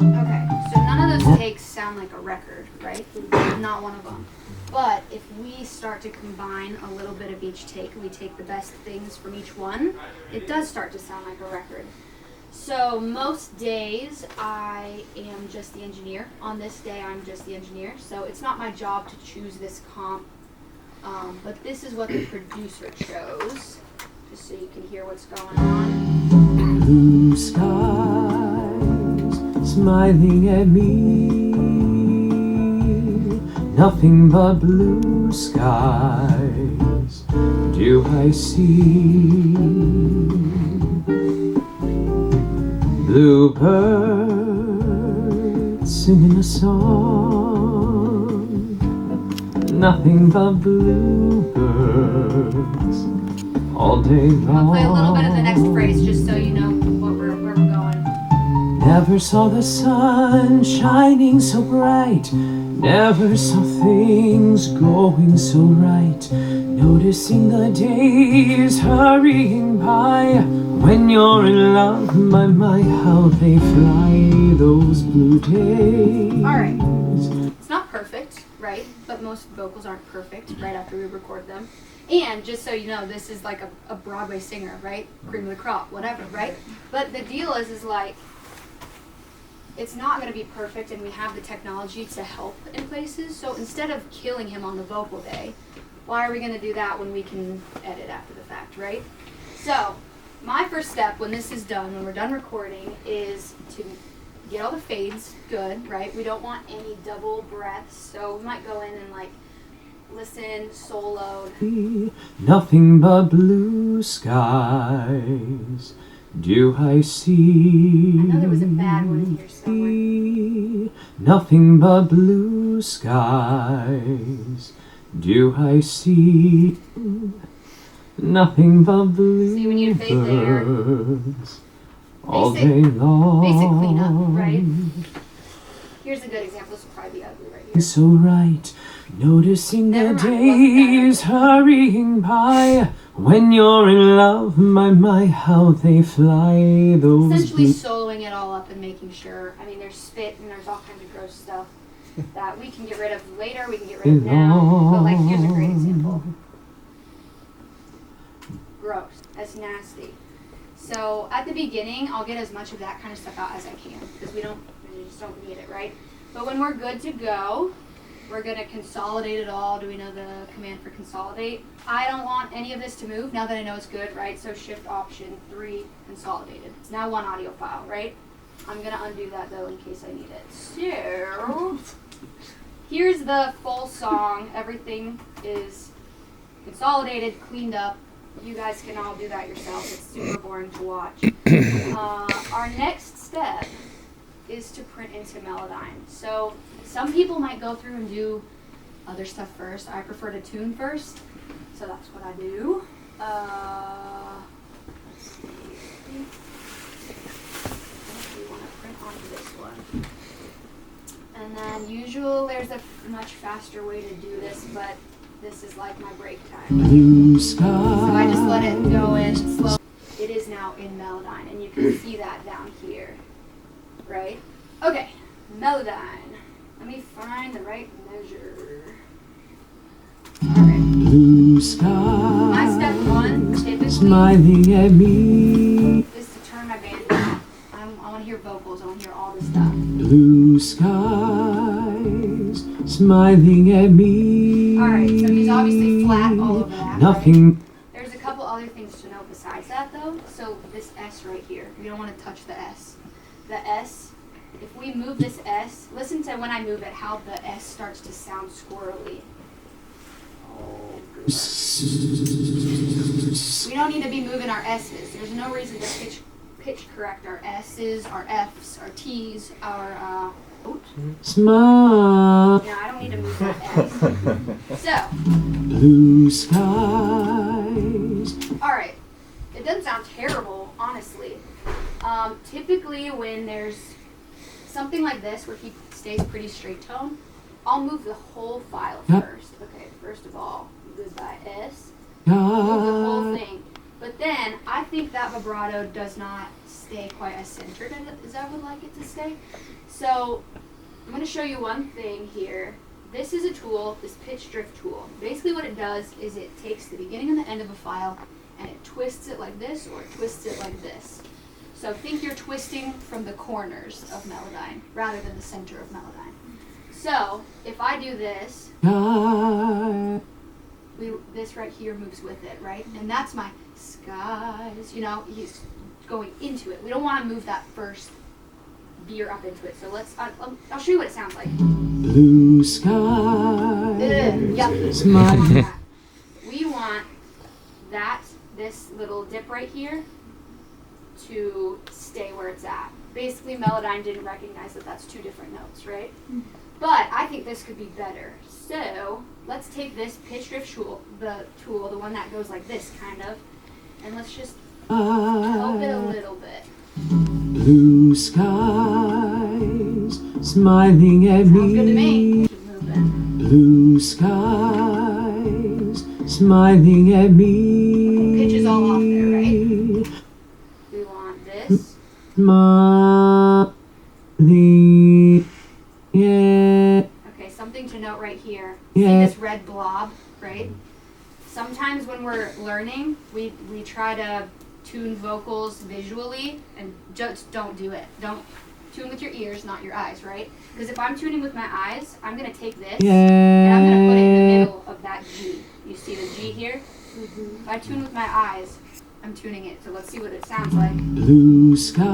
Okay, so none of those takes sound like a record, right? Not one of them. But if we start to combine a little bit of each take, we take the best things from each one, it does start to sound like a record. So most days I am just the engineer. On this day I'm just the engineer. So it's not my job to choose this comp, but this is what the producer chose, just so you can hear what's going on. Blue skies smiling at me, nothing but blue skies do I see. Bluebirds singing a song, nothing but bluebirds all day long. I'll play a little bit of the next phrase just so you know where we're going. Never saw the sun shining so bright, never saw things going so right, noticing the days hurrying by. When you're in love, my, how they fly, those blue days. Alright, it's not perfect, right? But most vocals aren't perfect right after we record them. And just so you know, this is like a Broadway singer, right? Cream of the crop, whatever, right? But the deal is like, it's not going to be perfect, and we have the technology to help in places. So instead of killing him on the vocal day, Why are we gonna do that when we can edit after the fact, right? So, my first step when this is done, when we're done recording, is to get all the fades good, right? We don't want any double breaths, so we might go in and like listen soloed. Nothing but blue skies do I see. I know there was a bad one in here somewhere. Nothing but blue skies do I see. Nothing but blue See, we need a fade there. birds all Basic- day long. Basic cleanup, right? Here's a good example. This will probably be ugly right here. So right, noticing Never the mind, it wasn't days hurrying by. When you're in love, my, how they fly. Those Essentially blue soloing it all up and making sure, I mean, there's spit and there's all kinds of gross stuff that we can get rid of later, we can get rid of now, but like, here's a great example. Gross. That's nasty. So at the beginning, I'll get as much of that kind of stuff out as I can, because we just don't need it, right? But when we're good to go, we're gonna consolidate it all. Do we know the command for consolidate? I don't want any of this to move now that I know it's good, right? So Shift Option 3, consolidated. It's now one audio file, right? I'm gonna undo that though in case I need it. So, here's the full song. Everything is consolidated, cleaned up. You guys can all do that yourself. It's super boring to watch. Our next step is to print into Melodyne. So some people might go through and do other stuff first. I prefer to tune first, so that's what I do. Let's see. I think we want to print onto this one. And then there's a much faster way to do this, but this is like my break time. blue sky. So I just let it go in slow. It is now in Melodyne, and you can see that down here, right? Okay, Melodyne. Let me find the right measure. Alright. Blue sky. My step one, typically, Smiling at me. is to turn my band down. I want to hear vocals. I want to hear all this stuff. Blue skies. Smiling at me. Alright, so he's obviously flat all over that. Nothing. Right? There's a couple other things to know besides that, though. So this S right here, we don't want to touch the S. The S, if we move this S, listen to when I move it, how the S starts to sound squirrely. Oh, we don't need to be moving our S's. There's no reason to pitch correct our S's, our F's, our T's, our Smile. No, I don't need to move my S. So, Blue skies. alright. It doesn't sound terrible, honestly. Typically when there's something like this where he stays pretty straight tone, I'll move the whole file first. Okay, first of all, goodbye S. Move the whole thing. But then, I think that vibrato does not stay quite as centered as I would like it to stay. So, I'm going to show you one thing here. This is a tool, this pitch drift tool. Basically what it does is it takes the beginning and the end of a file and it twists it like this or it twists it like this. So think you're twisting from the corners of Melodyne rather than the center of Melodyne. So if I do this, this right here moves with it, right? And that's my skies, you know, he's going into it. We don't want to move that first gear up into it. So I'll show you what it sounds like. Blue skies. Yep. Smile. We want this little dip right here to stay where it's at. Basically, Melodyne didn't recognize that that's two different notes, right? But I think this could be better. So let's take this pitch drift tool, the one that goes like this, kind of, and let's just help it a little bit. Blue skies, smiling at Sounds good to me. Keep moving. Blue skies, smiling at me. Pitch is all off there, right? We want this. Smiling, yeah. Okay, something to note right here. Yeah. See this red blob, right? Sometimes when we're learning, we try to tune vocals visually, and just don't do it. Don't tune with your ears, not your eyes, right? Because if I'm tuning with my eyes, I'm going to take this, and I'm going to put it in the middle of that G, You see the G here? If I tune with my eyes, I'm tuning it. So let's see what it sounds like. Blue skies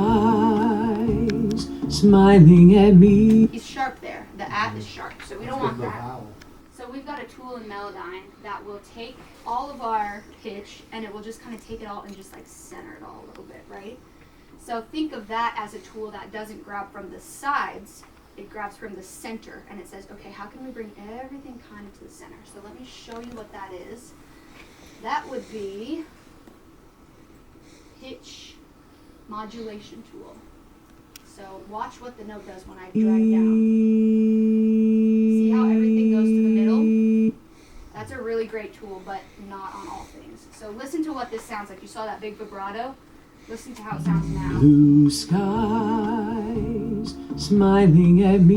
smiling at me. He's sharp there. The at is sharp, so we don't want that. So we've got a tool in Melodyne that will take all of our pitch and it will just kind of take it all and just like center it all a little bit, right? So think of that as a tool that doesn't grab from the sides, it grabs from the center and it says, okay, how can we bring everything kind of to the center? So let me show you what that is. That would be pitch modulation tool. So watch what the note does when I drag down. See how everything goes to the middle? That's a really great tool, but not on all things. So listen to what this sounds like. You saw that big vibrato? Listen to how it sounds now. Blue skies smiling at me.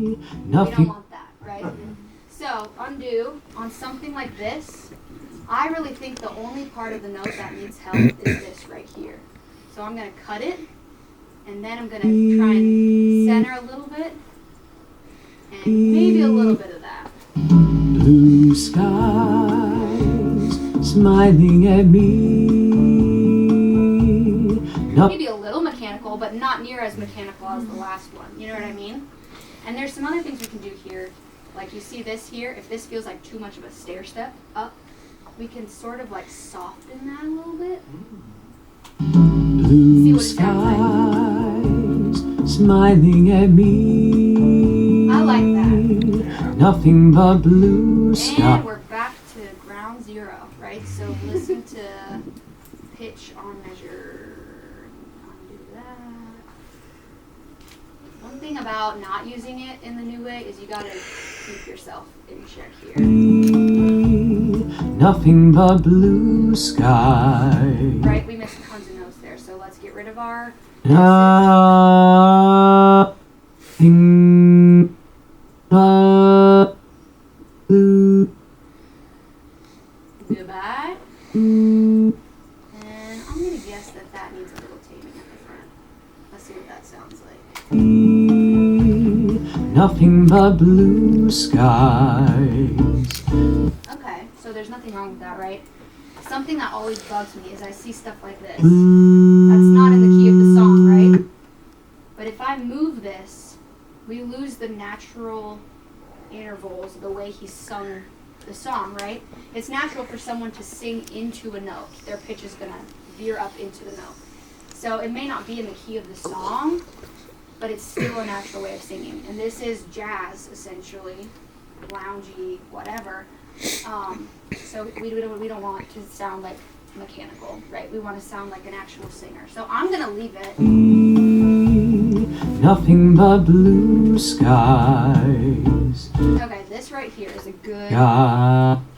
We Nothing. don't want that, right? So undo on something like this. I really think the only part of the note that needs help is this right here. So I'm going to cut it, and then I'm going to try and center a little bit, and maybe a little bit of that. Blue skies smiling at me. Maybe a little mechanical, but not near as mechanical as the last one. You know what I mean? And there's some other things we can do here. Like you see this here, if this feels like too much of a stair step up, we can sort of like soften that a little bit. See Blue what it sounds skies smiling at me. I like that. Nothing but blue And skies. we're back to ground zero, right? So listen to pitch on measure. Undo that. One thing about not using it in the new way is you gotta keep yourself in check here. Nothing but blue skies. Right? We missed tons of notes there, so let's get rid of our. Nothing but blue. Goodbye. And I'm gonna guess that that needs a little taming at the front. Let's see what that sounds like. Nothing but blue skies. Okay, so there's nothing wrong with that, right? Something that always bugs me is I see stuff like this. That's not in the key of the song, right? But if I move this, we lose the natural intervals, the way he sung the song, right? It's natural for someone to sing into a note. Their pitch is gonna veer up into the note. So it may not be in the key of the song, but it's still a natural way of singing. And this is jazz, essentially, loungy, whatever. So we don't want to sound like mechanical, right? We want to sound like an actual singer. So I'm gonna leave it. Nothing but blue skies. Okay, this right here is a good.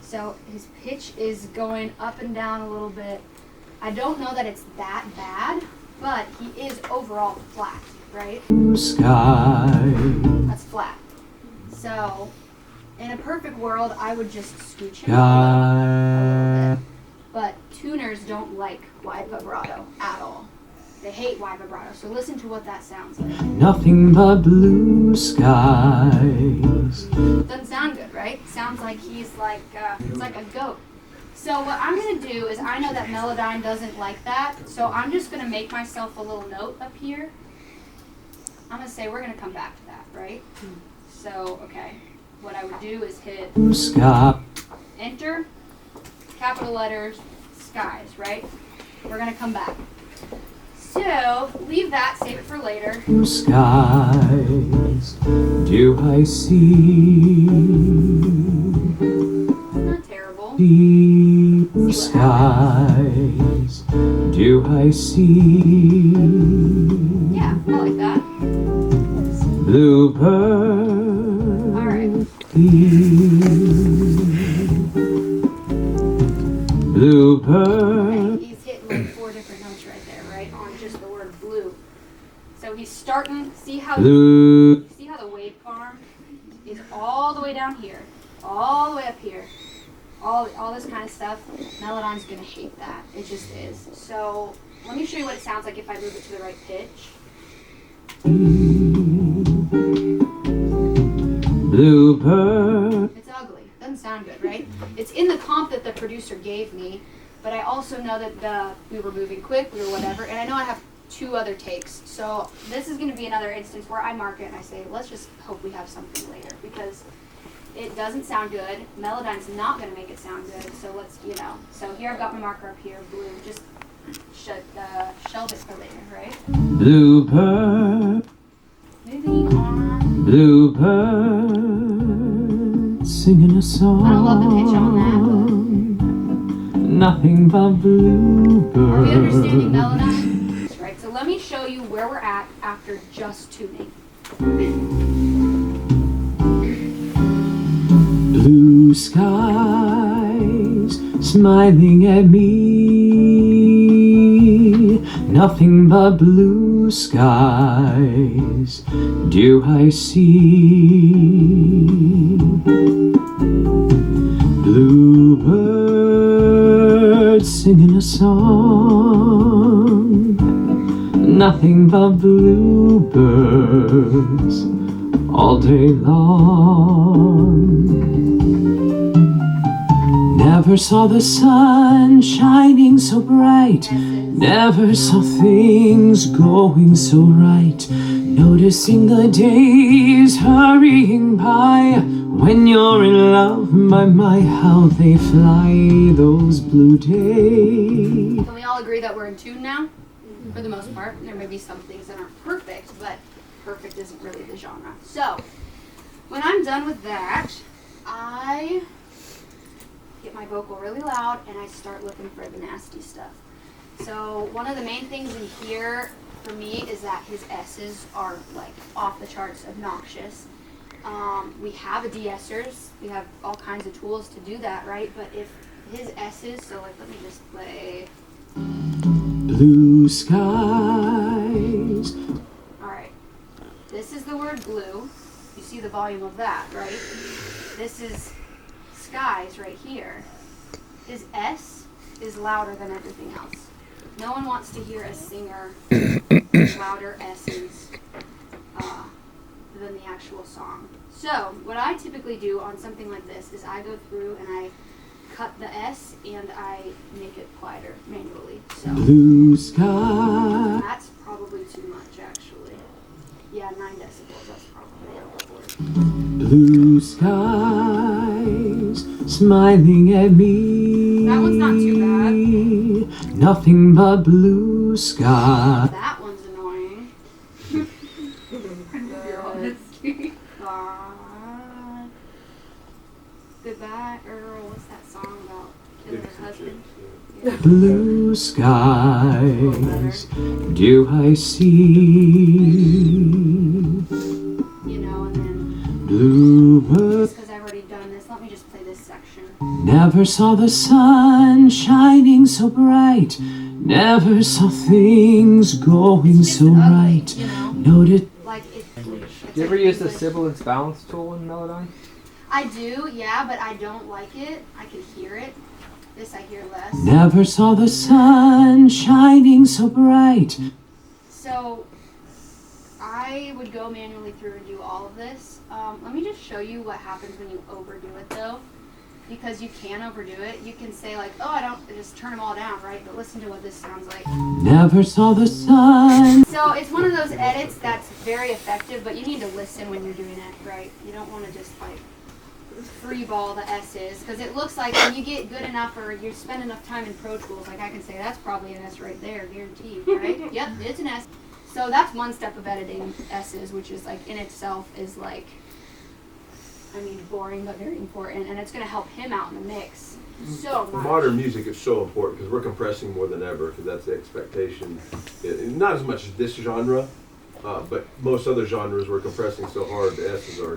So his pitch is going up and down a little bit. I don't know that it's that bad, but he is overall flat, right? Blue skies. That's flat. So in a perfect world, I would just scooch him up a little bit. But tuners don't like wide vibrato at all. They hate wide vibrato. So listen to what that sounds like. Nothing but blue skies. Doesn't sound good, right? Sounds like he's like it's like a goat. So what I'm gonna do is I know that Melodyne doesn't like that, so I'm just gonna make myself a little note up here. I'm gonna say we're gonna come back to that, right? So okay, what I would do is hit enter, capital letters, skies, right? We're gonna come back. So leave that, save it for later. Blue skies. Do I see? Not terrible. Blue skies. Do I see? Yeah, I like that. Bluebird. All right. Bluebird. Okay, he's hitting like 4 different notes right there, right? On just the word blue. So he's starting, see how the waveform is all the way down here, all the way up here, all this kind of stuff. Melodyne's gonna hate that. It just is. So let me show you what it sounds like if I move it to the right pitch. Bluebird. It's ugly. sound good, right? It's in the comp that the producer gave me, but I also know that we were moving quick, we were whatever, and I know I have 2 other takes. So this is going to be another instance where I mark it and I say, let's just hope we have something later, because it doesn't sound good. Melodyne's not going to make it sound good, so let's, So here I've got my marker up here, blue. Just shelve it for later, right? Bluebird, Moving on. bluebird, singing a song. I don't love the pitch on that, Nothing but bluebird. but are we understanding Melodyne? Right, so let me show you where we're at after just tuning. Blue skies smiling at me, nothing but blue skies do I see. Bluebirds singing a song, nothing but bluebirds all day long. Never saw the sun shining so bright, never saw things going so right, noticing the days hurrying by. When you're in love, my, how they fly, those blue days. Can we all agree that we're in tune now? For the most part. There may be some things that aren't perfect, but perfect isn't really the genre. So, when I'm done with that, I get my vocal really loud and I start looking for the nasty stuff. So, one of the main things in here for me is that his S's are like off the charts obnoxious. We have a de-essers. We have all kinds of tools to do that, right? But if his S's, so like let me just play. Blue skies. Alright. This is the word blue. You see the volume of that, right? This is skies right here. His S is louder than everything else. No one wants to hear a singer with louder S's than the actual song. So, what I typically do on something like this is I go through and I cut the S and I make it quieter manually. So Blue sky. that's probably too much actually. Yeah, 9 decibels, that's probably overboard. Blue skies smiling at me. That one's not too bad. Nothing but blue sky. That one's annoying. Goodbye, Earl. What's that song about? Killing her husband? Yeah. Blue skies do I see. You know, and then Bluebird. because I've already done this, let me just play this section. Never saw the sun shining so bright. Never saw things going It's just so ugly, right. you know? Noted. Like it's Do you ever use the sibilance balance tool in Melodyne? I do, yeah, but I don't like it. I can hear it. This I hear less. Never saw the sun shining so bright. So I would go manually through and do all of this. Let me just show you what happens when you overdo it though. Because you can overdo it. You can say like, oh, I don't, just turn them all down, right? But listen to what this sounds like. Never saw the sun. So it's one of those edits that's very effective, but you need to listen when you're doing it, right? You don't want to just like free ball the S's, because it looks like when you get good enough or you spend enough time in Pro Tools, like I can say that's probably an S right there, guaranteed, right? Yep, it's an S. So that's one step of editing S's, which is like in itself is like, I mean, boring but very important, and it's going to help him out in the mix so much. Modern music is so important because we're compressing more than ever because that's the expectation. Not as much as this genre, but most other genres we're compressing so hard the S's are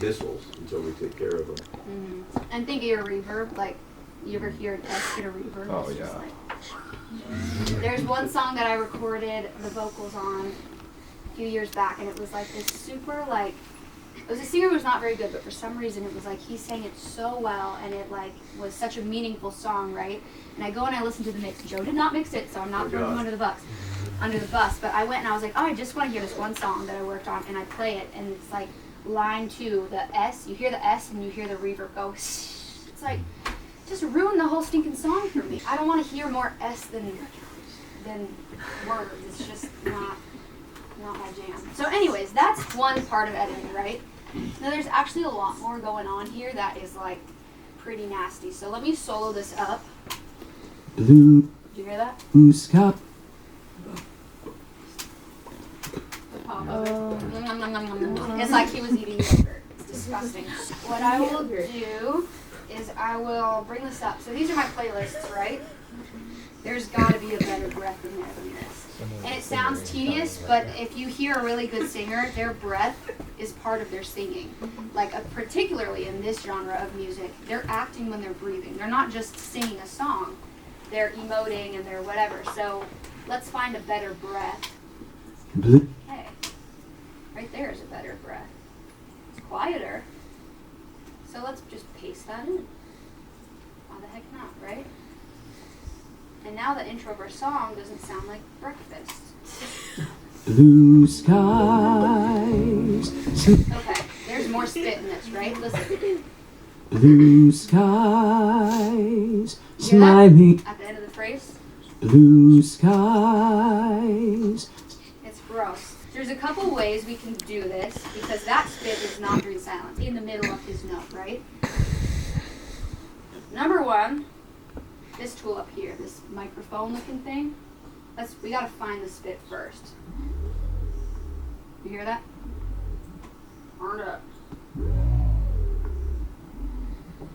missiles until we take care of them. Mm-hmm. And think of your reverb, like you ever hear an S get a reverb? Oh, It's just yeah. like- There's one song that I recorded the vocals on a few years back, and it was like this super like, it was a singer who was not very good, but for some reason it was like he sang it so well, and it like was such a meaningful song, right? And I go and I listen to the mix. Joe did not mix it, so I'm not throwing him under the bus. But I went and I was like, oh, I just want to hear this one song that I worked on, and I play it, and it's like line 2, the S. You hear the S, and you hear the reverb go. It's like, just ruin the whole stinking song for me. I don't want to hear more S than words. It's just not my jam. So anyways, that's one part of editing, right? Now there's actually a lot more going on here that is like pretty nasty. So let me solo this up. Blue. Did you hear that? Blue sky. It's like he was eating yogurt. It's disgusting. What I will do is I will bring this up. So these are my playlists, right? There's got to be a better breath in there than this. And it sounds tedious, but if you hear a really good singer, their breath is part of their singing. Like particularly in this genre of music, they're acting when they're breathing. They're not just singing a song. They're emoting and they're whatever. So let's find a better breath. Okay. Right there is a better breath. It's quieter. So let's just paste that in. Why the heck not, right? And now the intro of our song doesn't sound like breakfast. Blue skies. Okay, there's more spit in this, right? Listen. Blue skies. You hear that? Smiling. At the end of the phrase? Blue skies. It's gross. There's a couple ways we can do this because that spit is not very silent in the middle of his note, right? Number one, this tool up here, this microphone looking thing, we gotta find the spit first. You hear that? Turn it up.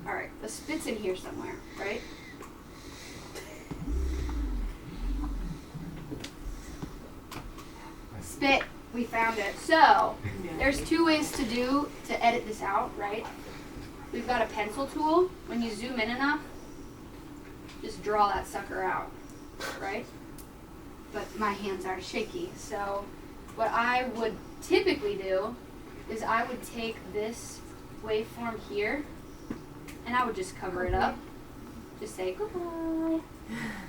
Alright, the spit's in here somewhere, right? Spit, we found it. So, there's two ways to edit this out, right? We've got a pencil tool. When you zoom in enough, just draw that sucker out, right? But my hands are shaky, so what I would typically do is I would take this waveform here and I would just cover it up. Just say goodbye.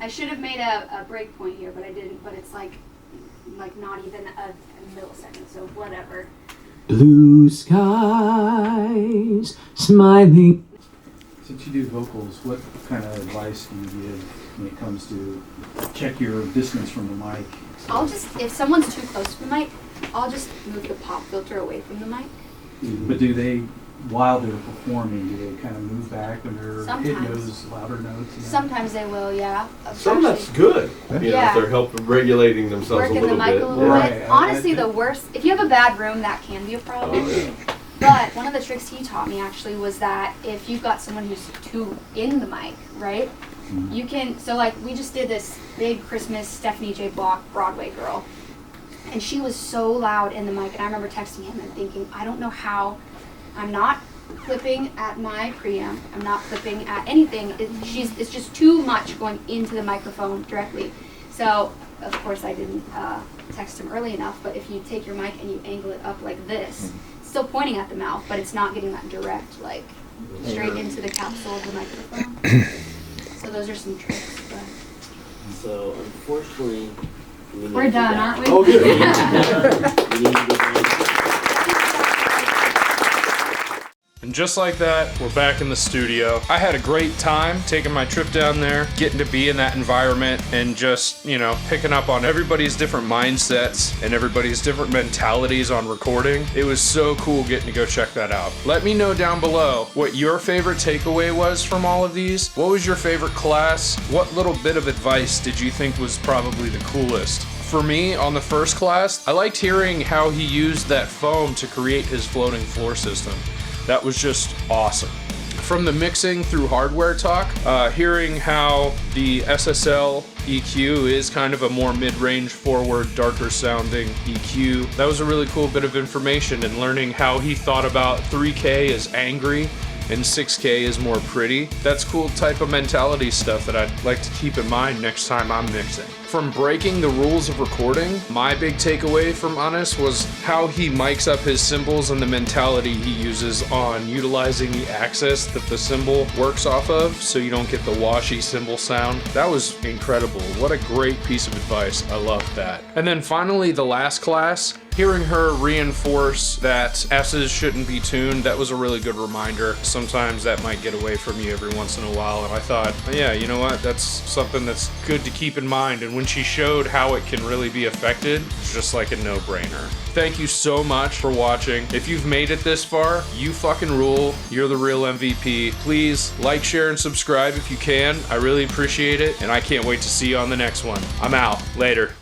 I should have made a break point here, but I didn't, but it's like not even a millisecond, so whatever. Blue skies. Smiling. Since you do vocals, what kind of advice do you give when it comes to check your distance from the mic? I'll just, if someone's too close to the mic, I'll just move the pop filter away from the mic. But do they, while they're performing, do they kind of move back when they're hitting Sometimes. those louder notes? And Sometimes they will, yeah. Some that's good. You know, Yeah. if they're helping regulating themselves Working a little the mic bit. a little Right. bit. Honestly, the worst, if you have a bad room, that can be a problem. Oh, yeah. But one of the tricks he taught me actually was that if you've got someone who's too in the mic, right? You can, so like we just did this big Christmas Stephanie J. Block Broadway girl. And she was so loud in the mic, and I remember texting him and thinking, I don't know how, I'm not clipping at my preamp, I'm not clipping at anything. It's just too much going into the microphone directly. So, of course, I didn't text him early enough, but if you take your mic and you angle it up like this, it's still pointing at the mouth, but it's not getting that direct, like, straight into the capsule of the microphone. So those are some tricks. But. So, unfortunately, We're done, aren't we? Oh, good. We need to get And just like that, we're back in the studio. I had a great time taking my trip down there, getting to be in that environment and just, you know, picking up on everybody's different mindsets and everybody's different mentalities on recording. It was so cool getting to go check that out. Let me know down below what your favorite takeaway was from all of these. What was your favorite class? What little bit of advice did you think was probably the coolest? For me, on the first class, I liked hearing how he used that foam to create his floating floor system. That was just awesome. From the mixing through hardware talk, hearing how the SSL EQ is kind of a more mid-range forward, darker sounding EQ. That was a really cool bit of information, and learning how he thought about 3K as angry and 6K is more pretty. That's cool type of mentality stuff that I'd like to keep in mind next time I'm mixing. From breaking the rules of recording, my big takeaway from Anis was how he mics up his cymbals and the mentality he uses on utilizing the axis that the cymbal works off of so you don't get the washy cymbal sound. That was incredible. What a great piece of advice. I love that. And then finally, the last class, Hearing her reinforce that S's shouldn't be tuned, that was a really good reminder. Sometimes that might get away from you every once in a while, and I thought, yeah, you know what, that's something that's good to keep in mind. And when she showed how it can really be affected, it's just like a no-brainer. Thank you so much for watching. If you've made it this far, you fucking rule. You're the real MVP. Please like, share, and subscribe if you can. I really appreciate it, and I can't wait to see you on the next one. I'm out. Later.